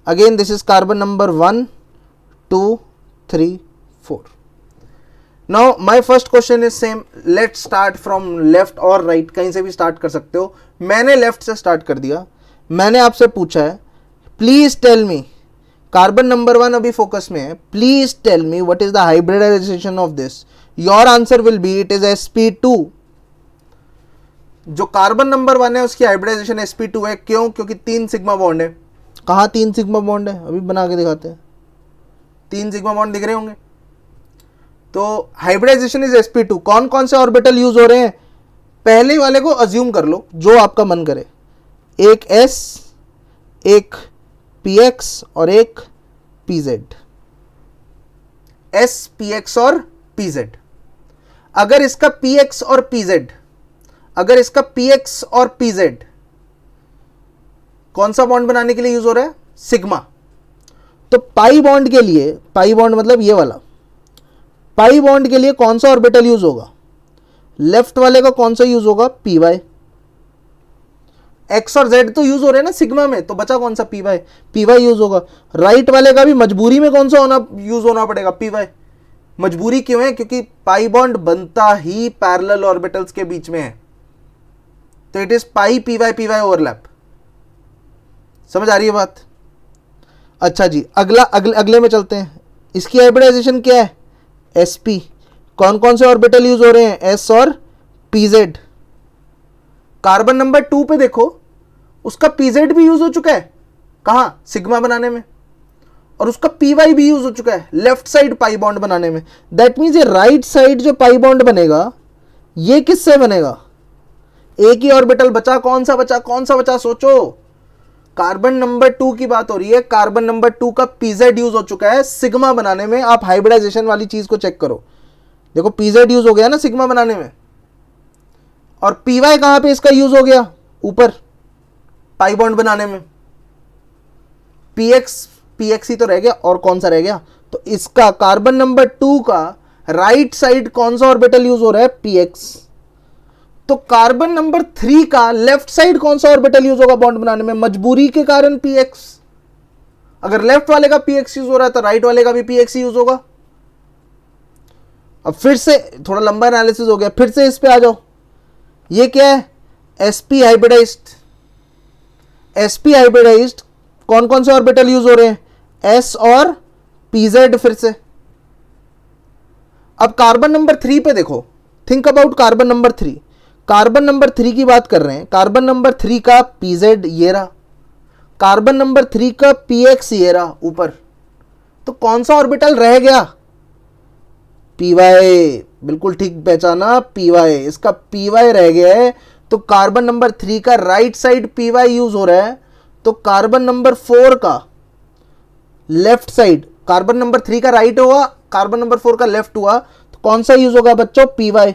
again this is carbon number 1 2 3 4। Now my first question is same, let's start from left और राइट, कहीं से भी स्टार्ट कर सकते हो। मैंने लेफ्ट से स्टार्ट कर दिया। मैंने आपसे पूछा है please tell me, carbon number 1 अभी फोकस में है, please tell me what is the hybridisation of this. Your answer will be it is sp2। जो कार्बन नंबर 1 है उसकी हाइब्रिडाइजेशन sp2 है। क्यों? क्योंकि 3 सिग्मा बॉन्ड है। कहाँ 3 सिग्मा बॉन्ड है? अभी बना के दिखाते हैं। 3 सिग्मा बॉन्ड दिख रहे होंगे। तो हाइब्रिडाइजेशन इज sp2। कौन कौन से ऑर्बिटल यूज हो रहे हैं? पहले वाले को अज्यूम कर लो, जो आपका मन करे। एक s, एक px और एक pz। s, px और pz। अगर इसका px और pz कौन सा बॉन्ड बनाने के लिए यूज हो रहा है? सिग्मा। तो पाई बॉन्ड के लिए, पाई बॉन्ड मतलब ये वाला, पाई बॉन्ड के लिए कौन सा ऑर्बिटल यूज होगा? लेफ्ट वाले का कौन सा यूज होगा? py। x और z तो यूज हो रहे हैं ना सिग्मा में, तो बचा कौन सा? py यूज होगा। राइट वाले का भी मजबूरी में कौन सा यूज होना पड़ेगा? py। मजबूरी क्यों है? क्योंकि पाई बॉन्ड बनता ही पैरेलल ऑर्बिटल्स के बीच में है, तो it is pi py overlap. समझ आ रही है बात? अच्छा जी, अगले में चलते हैं। इसकी हाइब्रिडाइजेशन क्या है? sp। कौन कौन से ऑर्बिटल यूज हो रहे हैं? s और pz। कार्बन नंबर 2 पे देखो, उसका pz भी यूज हो चुका है। कहां? सिग्मा बनाने में। और उसका py भी यूज हो चुका है लेफ्ट साइड पाई बॉन्ड बनाने में। दैट मीन्स ये राइट साइड जो पाई बॉन्ड बनेगा ये किससे बनेगा? एक ही ऑर्बिटल बचा, कौन सा बचा? सोचो। कार्बन नंबर 2 की बात हो रही है, कार्बन नंबर 2 का पीजेड यूज हो चुका है सिग्मा बनाने में। आप हाइब्रिडाइजेशन वाली चीज को चेक करो, देखो पीजेड यूज हो गया ना सिग्मा बनाने में, और पीवाई कहां पे इसका यूज हो गया, ऊपर पाई बॉन्ड बनाने में। पीएक्स पीएक्स ही तो रह गया, और कौन सा रह गया, तो इसका कार्बन नंबर 2 का राइट साइड कौन सा ऑर्बिटल यूज हो रहा है, पीएक्स। तो कार्बन नंबर 3 का लेफ्ट साइड कौन सा ऑर्बिटल यूज होगा बॉन्ड बनाने में, मजबूरी के कारण पीएक्स। अगर लेफ्ट वाले का पीएक्स यूज हो रहा है तो राइट वाले का भी पीएक्स यूज होगा। अब फिर से थोड़ा लंबा एनालिसिस हो गया, फिर से इस पे आ जाओ। ये क्या है, sp हाइब्रिडाइज्ड। sp हाइब्रिडाइज्ड कौन कौन से ऑर्बिटल यूज हो रहे हैं, s और pz। फिर से अब कार्बन नंबर 3 पे देखो, think about carbon number 3। Carbon number 3 की बात कर रहे हैं, कार्बन नंबर 3 का pz ये रहा, कार्बन नंबर 3 का px ये रहा ऊपर। तो कौन सा ऑर्बिटल रह गया, py। बिल्कुल ठीक पहचाना, py। इसका py रह गया है, तो कार्बन नंबर 3 का राइट साइड py यूज हो रहा है, तो कार्बन नंबर 4 का लेफ्ट साइड, कार्बन नंबर 3 का राइट हुआ, कार्बन नंबर 4 का लेफ्ट हुआ, तो कौन सा यूज होगा बच्चों, py।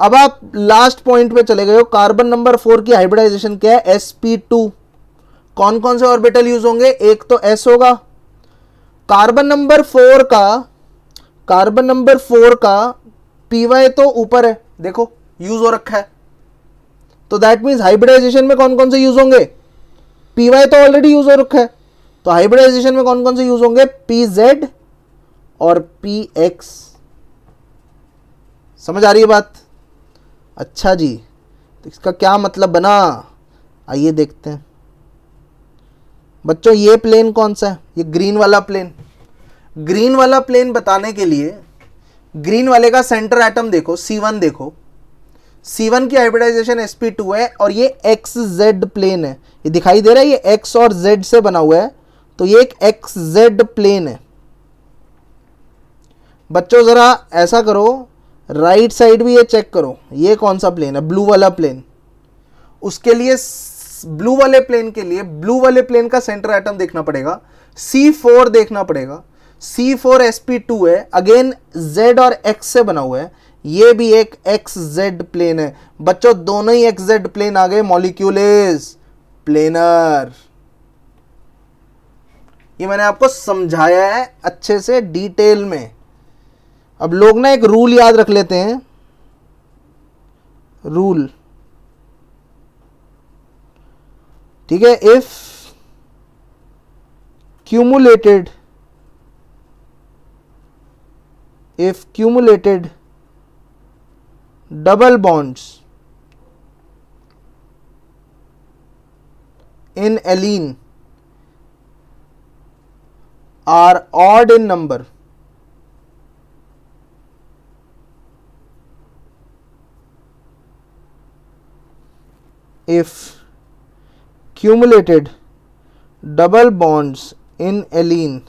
अब आप लास्ट पॉइंट पे चले गए हो, कार्बन नंबर 4 की हाइब्रिडाइजेशन क्या है, sp2। कौन कौन से ऑर्बिटल यूज होंगे, एक तो s होगा, कार्बन नंबर 4 का py तो ऊपर है, देखो यूज हो रखा है। तो दैट मींस हाइब्रिडाइजेशन में कौन कौन से यूज होंगे, py तो ऑलरेडी यूज हो रखा है, तो हाइब्रिडाइजेशन में कौन कौन से यूज होंगे, pz और px। समझ आ रही है बात, अच्छा जी। तो इसका क्या मतलब बना, आइए देखते हैं बच्चों। ये प्लेन कौन सा है, ये ग्रीन वाला प्लेन। ग्रीन वाला प्लेन बताने के लिए ग्रीन वाले का सेंटर एटम देखो, C1 देखो, C1 की हाइब्रिडाइजेशन sp2 है, और ये xz प्लेन है, ये दिखाई दे रहा है, ये x और z से बना हुआ है, तो ये एक xz प्लेन है। बच्चों जरा ऐसा करो, राइट साइड भी ये चेक करो, ये कौन सा प्लेन है, ब्लू वाला प्लेन। उसके लिए ब्लू वाले प्लेन के लिए ब्लू वाले प्लेन का सेंटर एटम देखना पड़ेगा, C4 देखना पड़ेगा। C4 sp2 है, अगेन z और x से बना हुआ है, ये भी एक xz प्लेन है। बच्चों दोनों ही xz प्लेन आ गए, मॉलिक्यूल इज प्लेनर। ये मैंने आपको समझाया है अच्छे से डिटेल में। अब लोग ना एक रूल याद रख लेते हैं, रूल, ठीक है, if cumulated double bonds in allene are odd in number, if cumulated double bonds in allene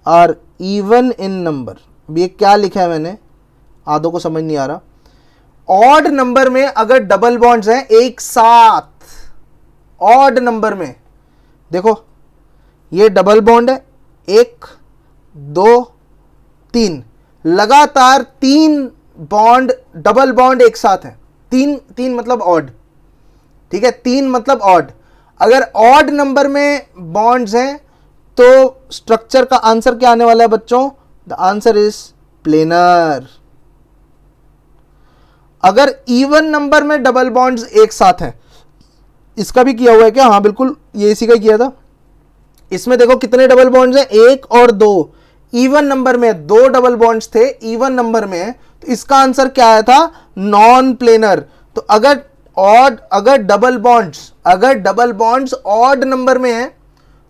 are even in number। अब ये क्या लिखा है मैंने, आधों को समझ नहीं आ रहा। ऑड नंबर में अगर डबल बॉन्ड्स हैं एक साथ, ऑड नंबर में देखो ये डबल बॉन्ड है, 1 2 3, लगातार 3 बॉन्ड डबल बॉन्ड एक साथ है, 3 मतलब ऑड, ठीक है, 3 मतलब ऑड। अगर ऑड नंबर में बॉन्ड्स हैं तो स्ट्रक्चर का आंसर क्या आने वाला है बच्चों, द आंसर इज प्लेनर। अगर इवन नंबर में डबल बॉन्ड्स एक साथ हैं, इसका भी किया हुआ है क्या, हाँ बिल्कुल ये इसी का किया था। इसमें देखो कितने डबल बॉन्ड्स हैं, 1 और 2, इवन नंबर में 2 डबल बॉन्ड्स थे, इवन नंबर में, तो इसका आंसर क्या आया था, नॉन प्लेनर। तो अगर डबल बॉन्ड्स ऑड नंबर में है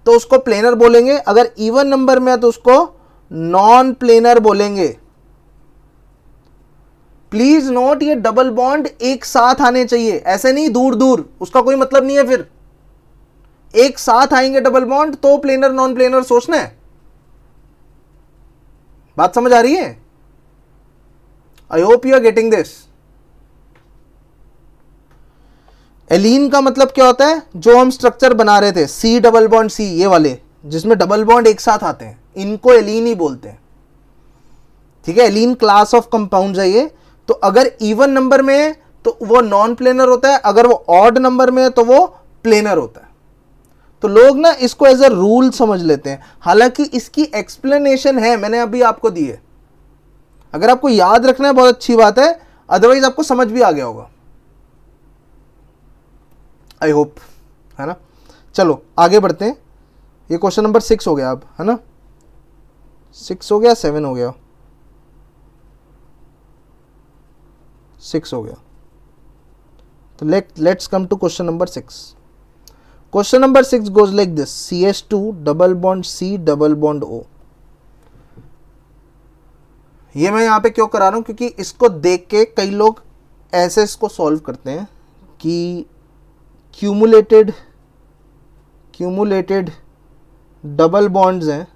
तो उसको प्लेनर बोलेंगे, अगर इवन नंबर में है तो उसको नॉन प्लेनर बोलेंगे। प्लीज नोट, ये डबल बॉन्ड एक साथ आने चाहिए, ऐसे नहीं दूर दूर, उसका कोई मतलब नहीं है। फिर एक साथ आएंगे डबल बॉन्ड तो प्लेनर नॉन प्लेनर सोचना है। बात समझ आ रही है? I hope you are getting this. Allene का मतलब क्या होता है, जो हम स्ट्रक्चर बना रहे थे सी डबल बॉन्ड सी, ये वाले जिसमें डबल बॉन्ड एक साथ आते हैं, इनको एलीन ही बोलते हैं। ठीक है, एलीन क्लास ऑफ कंपाउंड्स है ये। तो अगर इवन नंबर में है तो वो नॉन प्लेनर होता है, अगर वो ऑड नंबर में है तो वो प्लेनर होता है। तो लोग ना इसको एज अ रूल समझ लेते हैं, हालांकि इसकी एक्सप्लेनेशन है, मैंने अभी आपको दी है। अगर आपको याद रखना है बहुत अच्छी बात है, अदरवाइज आपको समझ भी आ गया होगा, आई होप, है ना। चलो आगे बढ़ते हैं। ये क्वेश्चन नंबर 6 हो गया अब, है ना। 6 हो गया, 7 हो गया, 6 हो गया। तो let's come to question number 6। Question number 6 goes like this, CH2 double bond C double bond O। ये मैं यहां पे क्यों करा रहा हूं, क्योंकि इसको देख के कई लोग ऐसे इसको सॉल्व करते हैं कि क्यूमुलेटेड डबल बॉन्ड्स हैं,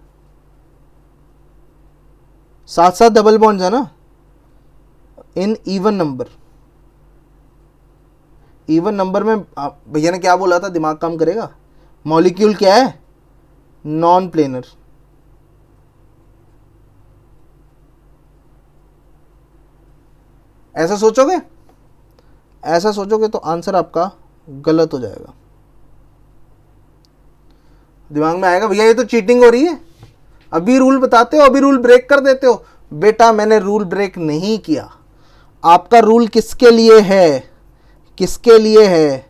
साथ साथ डबल बॉन्ड्स है ना, इन इवन नंबर में भैया ने क्या बोला था, दिमाग काम करेगा। मॉलिक्यूल क्या है, नॉन प्लेनर। ऐसा सोचोगे तो आंसर आपका गलत हो जाएगा। दिमाग में आएगा भैया ये तो चीटिंग हो रही है, अभी रूल बताते हो, अभी रूल ब्रेक कर देते हो। बेटा मैंने रूल ब्रेक नहीं किया। आपका रूल किसके लिए है,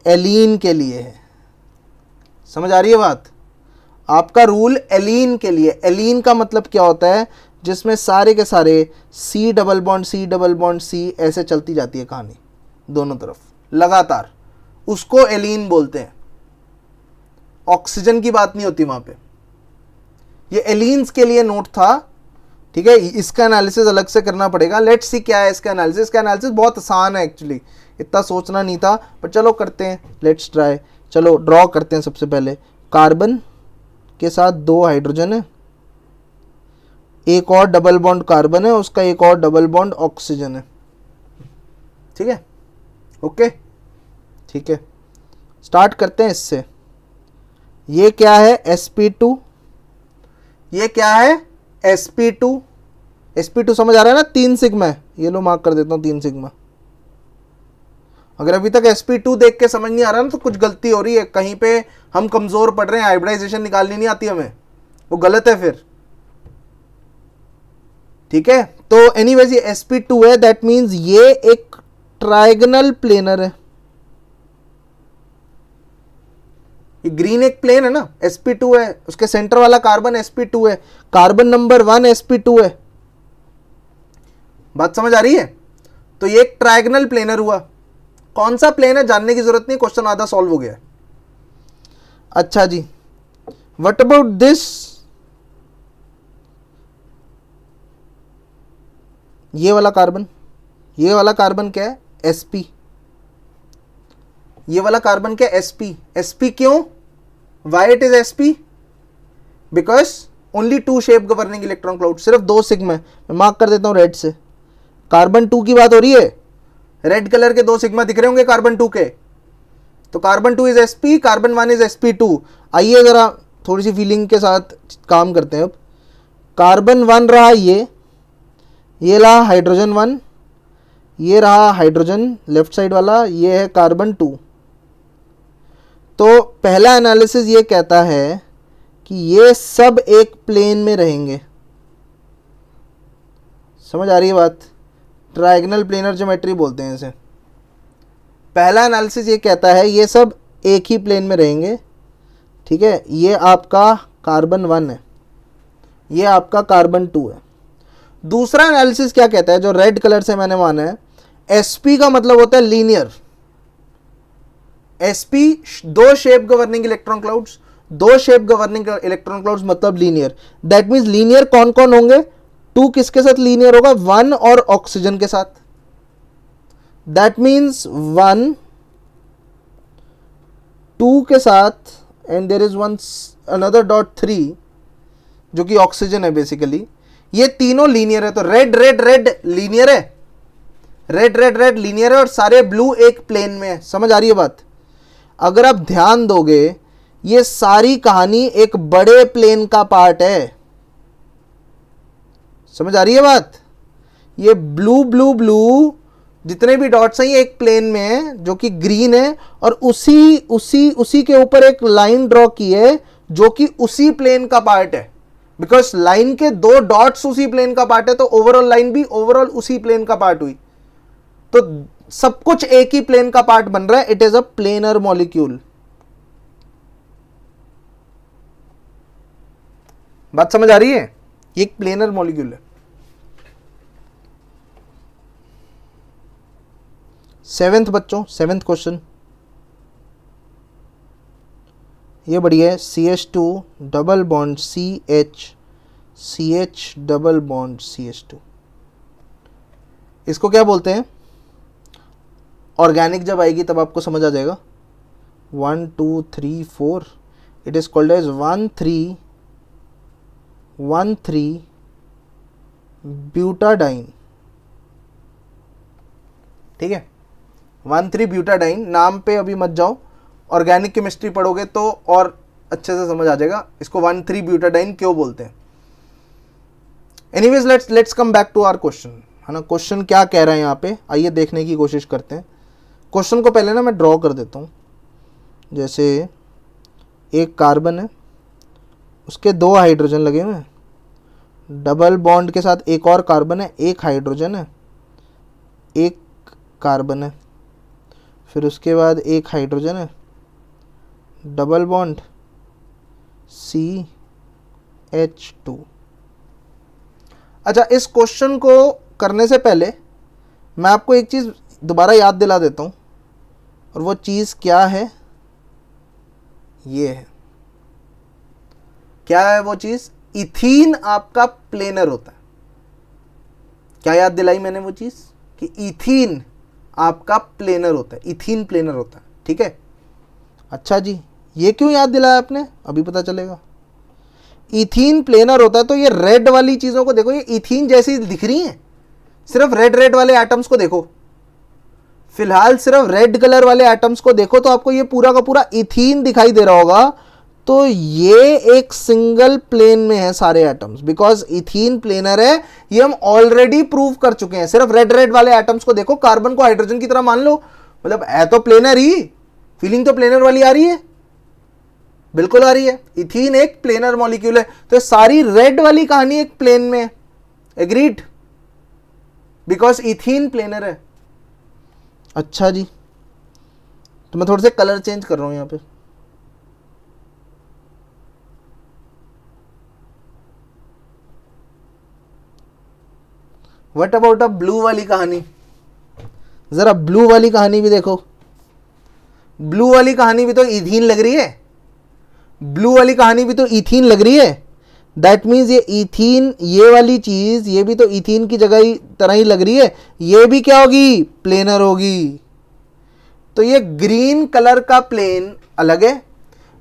एलीन के लिए है। समझ आ रही है बात। आपका रूल एलीन के लिए। एलीन का मतलब क्या होता है, जिसमें सारे के सारे C डबल बॉन्ड C ऐसे चलती जाती है कहानी दोनों तरफ लगातार, उसको एलीन बोलते हैं। ऑक्सीजन की बात नहीं होती वहां पे। ये एलीन्स के लिए नोट था, ठीक है। इसका एनालिसिस अलग से करना पड़ेगा। लेट्स सी क्या है इसका एनालिसिस। इसका एनालिसिस बहुत आसान है एक्चुअली, इतना सोचना नहीं था, पर चलो करते हैं, लेट्स ट्राई। चलो ड्रॉ करते हैं। सबसे पहले कार्बन के साथ 2 हाइड्रोजन है, एक और डबल बॉन्ड कार्बन है, उसका एक और डबल बॉन्ड ऑक्सीजन है। ठीक है, ओके, ठीक है। स्टार्ट करते हैं इससे। ये क्या है, sp2। ये क्या है, sp2। sp2 समझ आ रहा है ना, 3 सिग्मा है। ये लो मार्क कर देता हूं 3 सिग्मा। अगर अभी तक sp2 देख के समझ नहीं आ रहा ना, तो कुछ गलती हो रही है, कहीं पे हम कमजोर पड़ रहे हैं, हाइब्रिडाइजेशन निकालनी नहीं आती हमें, वो गलत है फिर। ठीक है, तो एनीवेज ये sp2 है, दैट मींस ये एक ट्रायगोनल प्लेनर है। ये ग्रीन एक प्लेन है ना, sp2 है, उसके सेंटर वाला कार्बन sp2 है, कार्बन नंबर 1 sp2 है। बात समझ आ रही है। तो ये एक ट्रायगोनल प्लेनर हुआ। कौन सा प्लेन है जानने की जरूरत नहीं, क्वेश्चन आधा सॉल्व हो गया। अच्छा जी, व्हाट अबाउट दिस, ये वाला कार्बन क्या है, sp। ये वाला कार्बन क्या है, sp क्यों, why it is sp, because only 2 shape governing electron cloud, सिर्फ 2 सिग्मा। मैं मार्क कर देता हूं रेड से। कार्बन 2 की बात हो रही है, रेड कलर के 2 सिग्मा दिख रहे होंगे कार्बन 2 के, तो carbon 2 is sp, carbon 1 is sp2। आइए जरा थोड़ी सी फीलिंग के साथ काम करते हैं। अब कार्बन 1 रहा ये रहा हाइड्रोजन 1, ये रहा हाइड्रोजन लेफ्ट साइड वाला, ये है कार्बन 2। तो पहला एनालिसिस ये कहता है कि ये सब एक प्लेन में रहेंगे। समझ आ रही है बात, ट्रायगोनल प्लेनर ज्योमेट्री बोलते हैं इसे। पहला एनालिसिस ये कहता है ये सब एक ही प्लेन में रहेंगे। ठीक है, ये आपका कार्बन 1 है, ये आपका कार्बन 2 है। दूसरा एनालिसिस क्या कहता है, जो रेड कलर से मैंने माना है, sp का मतलब होता है linear. sp 2 shape governing electron clouds, 2 shape governing electron clouds मतलब लीनियर। दैट मींस लीनियर कौन कौन होंगे, 2 किसके साथ लीनियर होगा, 1 और ऑक्सीजन के साथ। दैट मींस 1 2 के साथ, and there is one another dot 3 जो कि ऑक्सीजन है बेसिकली। ये तीनों लीनियर है, तो रेड रेड रेड लीनियर है, रेड रेड रेड लीनियर है और सारे ब्लू एक प्लेन में है। समझ आ रही है बात? अगर आप ध्यान दोगे ये सारी कहानी एक बड़े प्लेन का पार्ट है। समझ आ रही है बात? ये ब्लू ब्लू ब्लू जितने भी डॉट्स हैं ये एक प्लेन में है जो कि ग्रीन है, और उसी उसी उसी के ऊपर एक लाइन ड्रॉ की है जो कि उसी प्लेन का पार्ट है। बिकॉज लाइन के दो डॉट्स उसी प्लेन का पार्ट है, तो ओवरऑल लाइन भी ओवरऑल उसी प्लेन का पार्ट हुई। तो सब कुछ एक ही प्लेन का पार्ट बन रहा है। It is a planar molecule. बात समझ आ रही है? ये एक प्लेनर मॉलिक्यूल है। सेवेंथ बच्चों, सेवेंथ क्वेश्चन ये बढ़िया है। CH2 double bond CH double bond CH2, इसको क्या बोलते हैं? ऑर्गेनिक जब आएगी तब आपको समझ आ जाएगा। 1 2 3 4 it is called as 1,3 butadiene. ठीक है, 1,3 ब्यूटाडाइन। नाम पे अभी मत जाओ, ऑर्गेनिक केमिस्ट्री पढ़ोगे तो और अच्छे से समझ आ जाएगा इसको 1,3 ब्यूटाडाइन क्यों बोलते हैं। Anyways let's come back to our question, है ना। क्वेश्चन क्या कह रहा है यहाँ पे, आइए देखने की कोशिश करते हैं। क्वेश्चन को पहले ना मैं ड्रॉ कर देता हूँ। जैसे एक कार्बन है, उसके 2 हाइड्रोजन लगे हुए हैं, डबल बॉन्ड के साथ एक और कार्बन है, एक हाइड्रोजन है, एक कार्बन है, फिर उसके बाद एक हाइड्रोजन है, डबल बॉन्ड CH2। अच्छा, इस क्वेश्चन को करने से पहले मैं आपको एक चीज़ दोबारा याद दिला देता हूँ, और वो चीज़ क्या है? ये है। क्या है वो चीज़? इथीन आपका प्लेनर होता है। क्या याद दिलाई मैंने वो चीज़? कि इथीन आपका प्लेनर होता है, इथीन प्लेनर होता है। ठीक है, अच्छा जी, ये क्यों याद दिलाया आपने? अभी पता चलेगा। इथीन प्लेनर होता है, तो ये रेड वाली चीज़ों को देखो, ये इथीन जैसी दिख रही हैं। सिर्फ रेड रेड वाले एटम्स को देखो, फिलहाल सिर्फ रेड कलर वाले एटम्स को देखो तो आपको ये पूरा का पूरा इथीन दिखाई दे रहा होगा। तो ये एक सिंगल प्लेन में है सारे एटम्स, बिकॉज इथीन प्लेनर है। ये हम ऑलरेडी प्रूव कर चुके हैं। सिर्फ रेड रेड वाले एटम्स को देखो, कार्बन को हाइड्रोजन की तरह मान लो, मतलब है तो प्लेनर ही। फीलिंग तो प्लेनर वाली आ रही है, बिल्कुल आ रही है। इथीन एक प्लेनर मॉलिक्यूल है, तो सारी रेड वाली कहानी एक प्लेन में है। एग्रीड? बिकॉज इथीन प्लेनर है। अच्छा जी, तो मैं थोड़े से कलर चेंज कर रहा हूं यहां पे। व्हाट अबाउट अ ब्लू वाली कहानी? जरा ब्लू वाली कहानी भी देखो। ब्लू वाली कहानी भी तो इथीन लग रही है। ब्लू वाली कहानी भी तो इथीन लग रही है। दैट मीन्स ये इथीन, ये वाली चीज, ये भी तो इथीन की जगह ही तरह ही लग रही है। ये भी क्या होगी? प्लेनर होगी। तो ये ग्रीन कलर का प्लेन अलग है,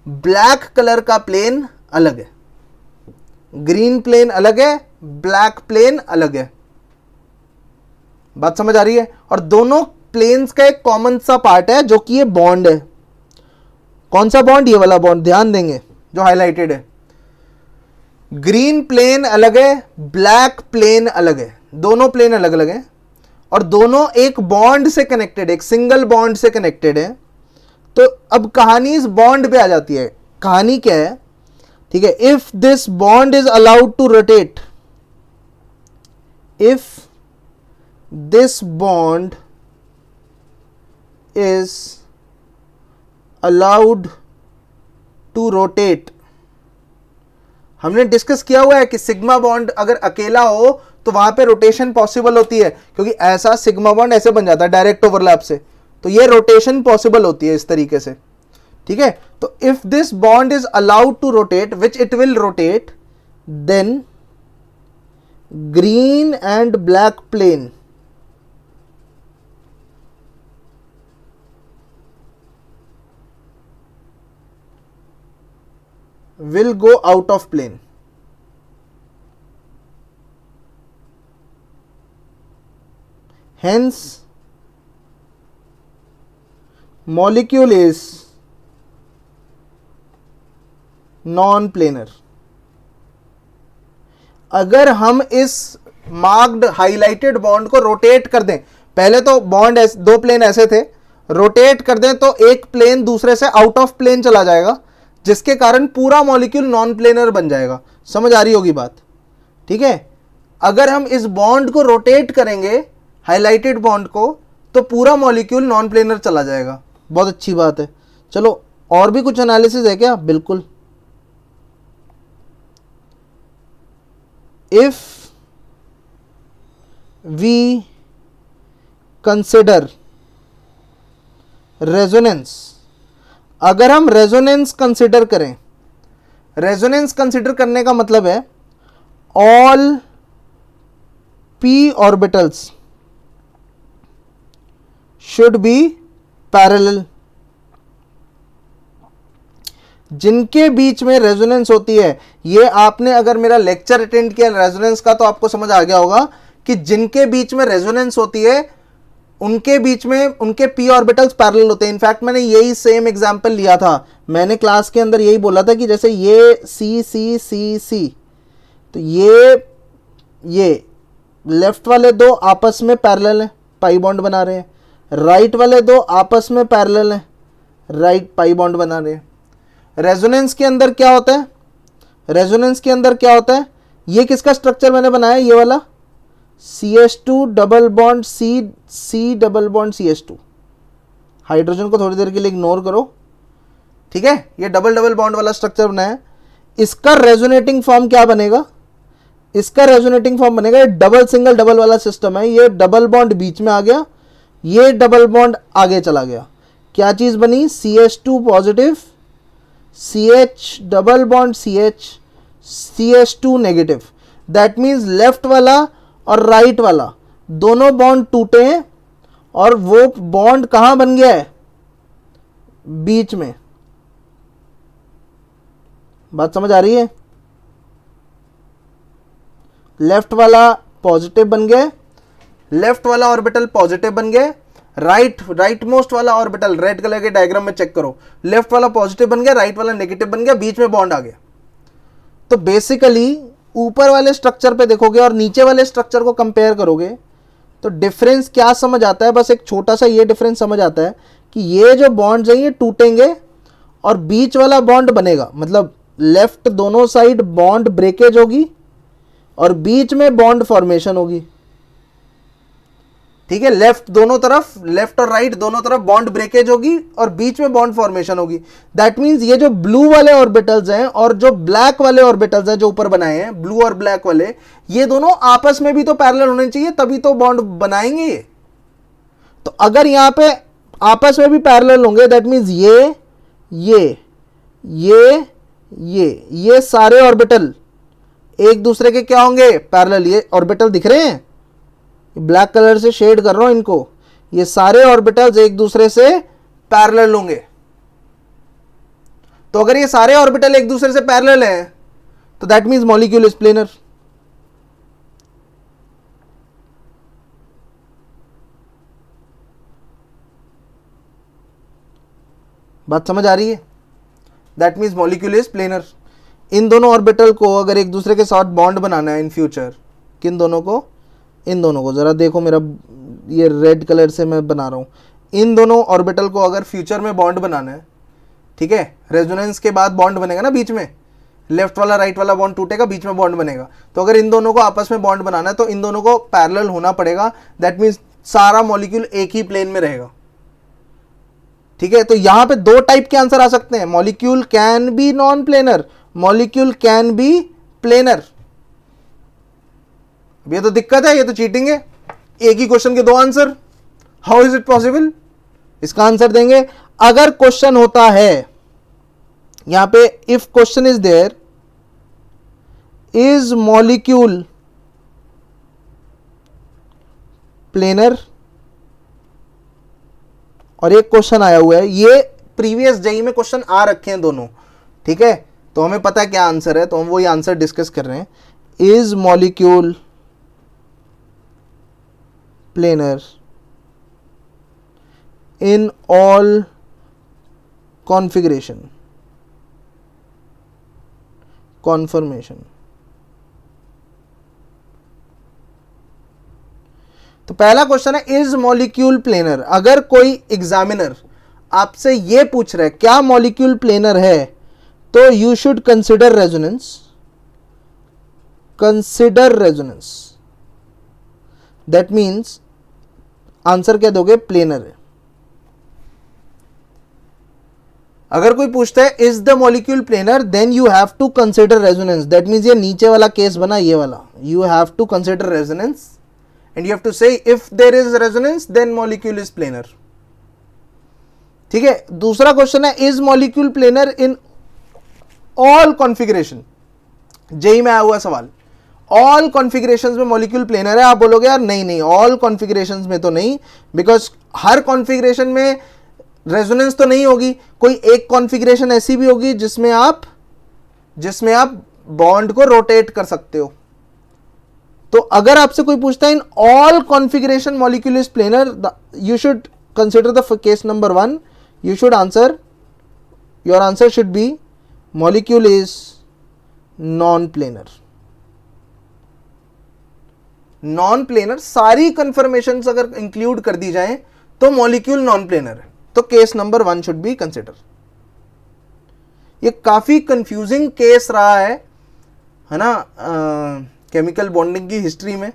ब्लैक कलर का प्लेन अलग है। ग्रीन प्लेन अलग है, ब्लैक प्लेन अलग है। बात समझ आ रही है? और दोनों प्लेन्स का एक कॉमन सा पार्ट है जो कि ये बॉन्ड है। कौन सा बॉन्ड? ये वाला बॉन्ड, ध्यान देंगे जो हाईलाइटेड है। ग्रीन प्लेन अलग है, ब्लैक प्लेन अलग है, दोनों प्लेन अलग अलग हैं, और दोनों एक बॉन्ड से कनेक्टेड है, एक सिंगल बॉन्ड से कनेक्टेड है। तो अब कहानी इस बॉन्ड पे आ जाती है। कहानी क्या है? ठीक है, if this bond is allowed to rotate, if this bond is allowed to rotate. हमने डिस्कस किया हुआ है कि सिग्मा बॉन्ड अगर अकेला हो तो वहां पे रोटेशन पॉसिबल होती है, क्योंकि ऐसा सिग्मा बॉन्ड ऐसे बन जाता है डायरेक्ट ओवरलैप से, तो ये रोटेशन पॉसिबल होती है इस तरीके से। ठीक है, तो if this bond is allowed to rotate, which it will rotate, then green and black plane will go out of plane. hence molecule is non planar. अगर हम इस मार्क्ड हाईलाइटेड बॉन्ड को रोटेट कर दें, पहले तो बॉन्ड दो plane ऐसे थे, रोटेट कर दें तो एक प्लेन दूसरे से आउट ऑफ प्लेन चला जाएगा, जिसके कारण पूरा मॉलिक्यूल नॉन प्लेनर बन जाएगा। समझ आ रही होगी बात, ठीक है। अगर हम इस बॉन्ड को रोटेट करेंगे, हाईलाइटेड बॉन्ड को, तो पूरा मॉलिक्यूल नॉन प्लेनर चला जाएगा। बहुत अच्छी बात है। चलो और भी कुछ एनालिसिस है क्या? बिल्कुल। If we consider resonance, अगर हम रेजोनेंस कंसिडर करें, रेजोनेंस कंसिडर करने का मतलब है all p orbitals should be parallel. जिनके बीच में रेजोनेंस होती है, ये आपने अगर मेरा लेक्चर अटेंड किया रेजोनेंस का तो आपको समझ आ गया होगा कि जिनके बीच में रेजोनेंस होती है उनके बीच में उनके p ऑर्बिटल्स पैरेलल होते हैं। इनफैक्ट मैंने यही सेम एग्जांपल लिया था, मैंने क्लास के अंदर यही बोला था कि जैसे ये सी सी सी सी, तो ये लेफ्ट वाले दो आपस में पैरेलल हैं, पाई बॉन्ड बना रहे हैं, राइट वाले दो आपस में पैरेलल हैं, राइट पाई बॉन्ड बना रहे हैं। रेजोनेंस के अंदर क्या होता है? रेजोनेंस के अंदर क्या होता है? ये किसका स्ट्रक्चर मैंने बनाया? ये वाला CH2 double bond C double bond CH2। Hydrogen को थोड़ी देर के लिए इग्नोर करो, ठीक है। ये डबल डबल बॉन्ड वाला स्ट्रक्चर बनाया। इसका रेजोनेटिंग फॉर्म क्या बनेगा? इसका रेजोनेटिंग फॉर्म बनेगा, ये डबल सिंगल डबल वाला सिस्टम है। ये डबल बॉन्ड बीच में आ गया, ये डबल बॉन्ड आगे चला गया, क्या चीज बनी? CH2 positive, CH double bond CH2 negative. That means left वाला और राइट वाला दोनों बॉन्ड टूटे हैं और वो बॉन्ड कहां बन गया है? बीच में। बात समझ आ रही है? लेफ्ट वाला पॉजिटिव बन गया, लेफ्ट वाला ऑर्बिटल पॉजिटिव बन गया, राइट मोस्ट वाला ऑर्बिटल रेड कलर के डायग्राम में चेक करो, लेफ्ट वाला पॉजिटिव बन गया, राइट वाला नेगेटिव बन गया, बीच में बॉन्ड आ गया। तो बेसिकली ऊपर वाले स्ट्रक्चर पे देखोगे और नीचे वाले स्ट्रक्चर को कंपेयर करोगे तो डिफरेंस क्या समझ आता है? बस एक छोटा सा ये डिफरेंस समझ आता है कि ये जो बॉन्ड्स हैं ये टूटेंगे और बीच वाला बॉन्ड बनेगा, मतलब लेफ्ट दोनों साइड बॉन्ड ब्रेकेज होगी और बीच में बॉन्ड फॉर्मेशन होगी, ठीक है। लेफ्ट दोनों तरफ, लेफ्ट और राइट दोनों तरफ बॉन्ड ब्रेकेज होगी और बीच में बॉन्ड फॉर्मेशन होगी। दैट मींस ये जो ब्लू वाले ऑर्बिटल्स हैं और जो ब्लैक वाले ऑर्बिटल्स हैं जो ऊपर बनाए हैं, ब्लू और ब्लैक वाले, ये दोनों आपस में भी तो पैरेलल होने चाहिए, तभी तो बॉन्ड बनाएंगे ये। तो अगर यहां पे आपस में भी पैरेलल होंगे, दैट मींस ये सारे ऑर्बिटल एक दूसरे के क्या होंगे? पैरेलल। ये ऑर्बिटल दिख रहे हैं, ब्लैक कलर से शेड कर रहा हूं इनको, ये सारे ऑर्बिटल्स एक दूसरे से पैरेलल होंगे। तो अगर ये सारे ऑर्बिटल एक दूसरे से पैरेलल हैं तो that means molecule is planar. बात समझ आ रही है? That means molecule is planar. इन दोनों ऑर्बिटल को अगर एक दूसरे के साथ बॉन्ड बनाना है इन फ्यूचर, किन दोनों को? इन दोनों को। जरा देखो मेरा ये रेड कलर से मैं बना रहा हूं, इन दोनों ऑर्बिटल को अगर फ्यूचर में बॉन्ड बनाना है, ठीक है, रेजोनेंस के बाद बॉन्ड बनेगा ना बीच में, लेफ्ट वाला राइट वाला बॉन्ड टूटेगा, बीच में बॉन्ड बनेगा। तो अगर इन दोनों को आपस में बॉन्ड बनाना है तो इन दोनों को पैरेलल होना पड़ेगा। दैट मीन्स सारा मॉलिक्यूल एक ही प्लेन में रहेगा, ठीक है। तो यहां पे दो टाइप के आंसर आ सकते हैं, molecule can be non planar, molecule can be planar. अब ये तो दिक्कत है, ये तो चीटिंग है। एक ही क्वेश्चन के दो answer, how is it possible? इसका आंसर देंगे अगर क्वेश्चन होता है यहां पे, if question is there, is molecule planar, और एक क्वेश्चन आया हुआ है, ये प्रीवियस जेई में क्वेश्चन आ रखे हैं दोनों, ठीक है, तो हमें पता है क्या आंसर है, तो हम वही आंसर डिस्कस कर रहे हैं। Is molecule planar in all conformation. तो पहला क्वेश्चन है इज मॉलिक्यूल प्लेनर। अगर कोई एग्जामिनर आपसे ये पूछ रहा है क्या मॉलिक्यूल प्लेनर है, तो you should consider resonance. That means answer क्या दोगे, प्लेनर है। अगर कोई पूछता है is the molecule planar, then you have to consider resonance. That means ये नीचे वाला केस बना, ये वाला, you have to consider resonance and you have to say if there is resonance then molecule is planar. ठीक है। दूसरा question है is molecule planar in all configuration। JEE में आया हुआ सवाल, all configurations में molecule planar है। आप बोलोगे यार नहीं all configurations में तो नहीं, बिकॉज हर configuration में रेजोनेंस तो नहीं होगी, कोई एक कॉन्फ़िगरेशन ऐसी भी होगी जिसमें आप बॉन्ड को रोटेट कर सकते हो। तो अगर आपसे कोई पूछता है in all configuration molecule is planar, you should consider the case number 1, you should answer, your answer should be molecule is non planar. Non planar सारी कन्फर्मेशंस अगर इंक्लूड कर दी जाएं तो मॉलिक्यूल नॉन प्लेनर है, तो case number 1 should be consider. ये काफी confusing case रहा है ना, केमिकल बॉन्डिंग की हिस्ट्री में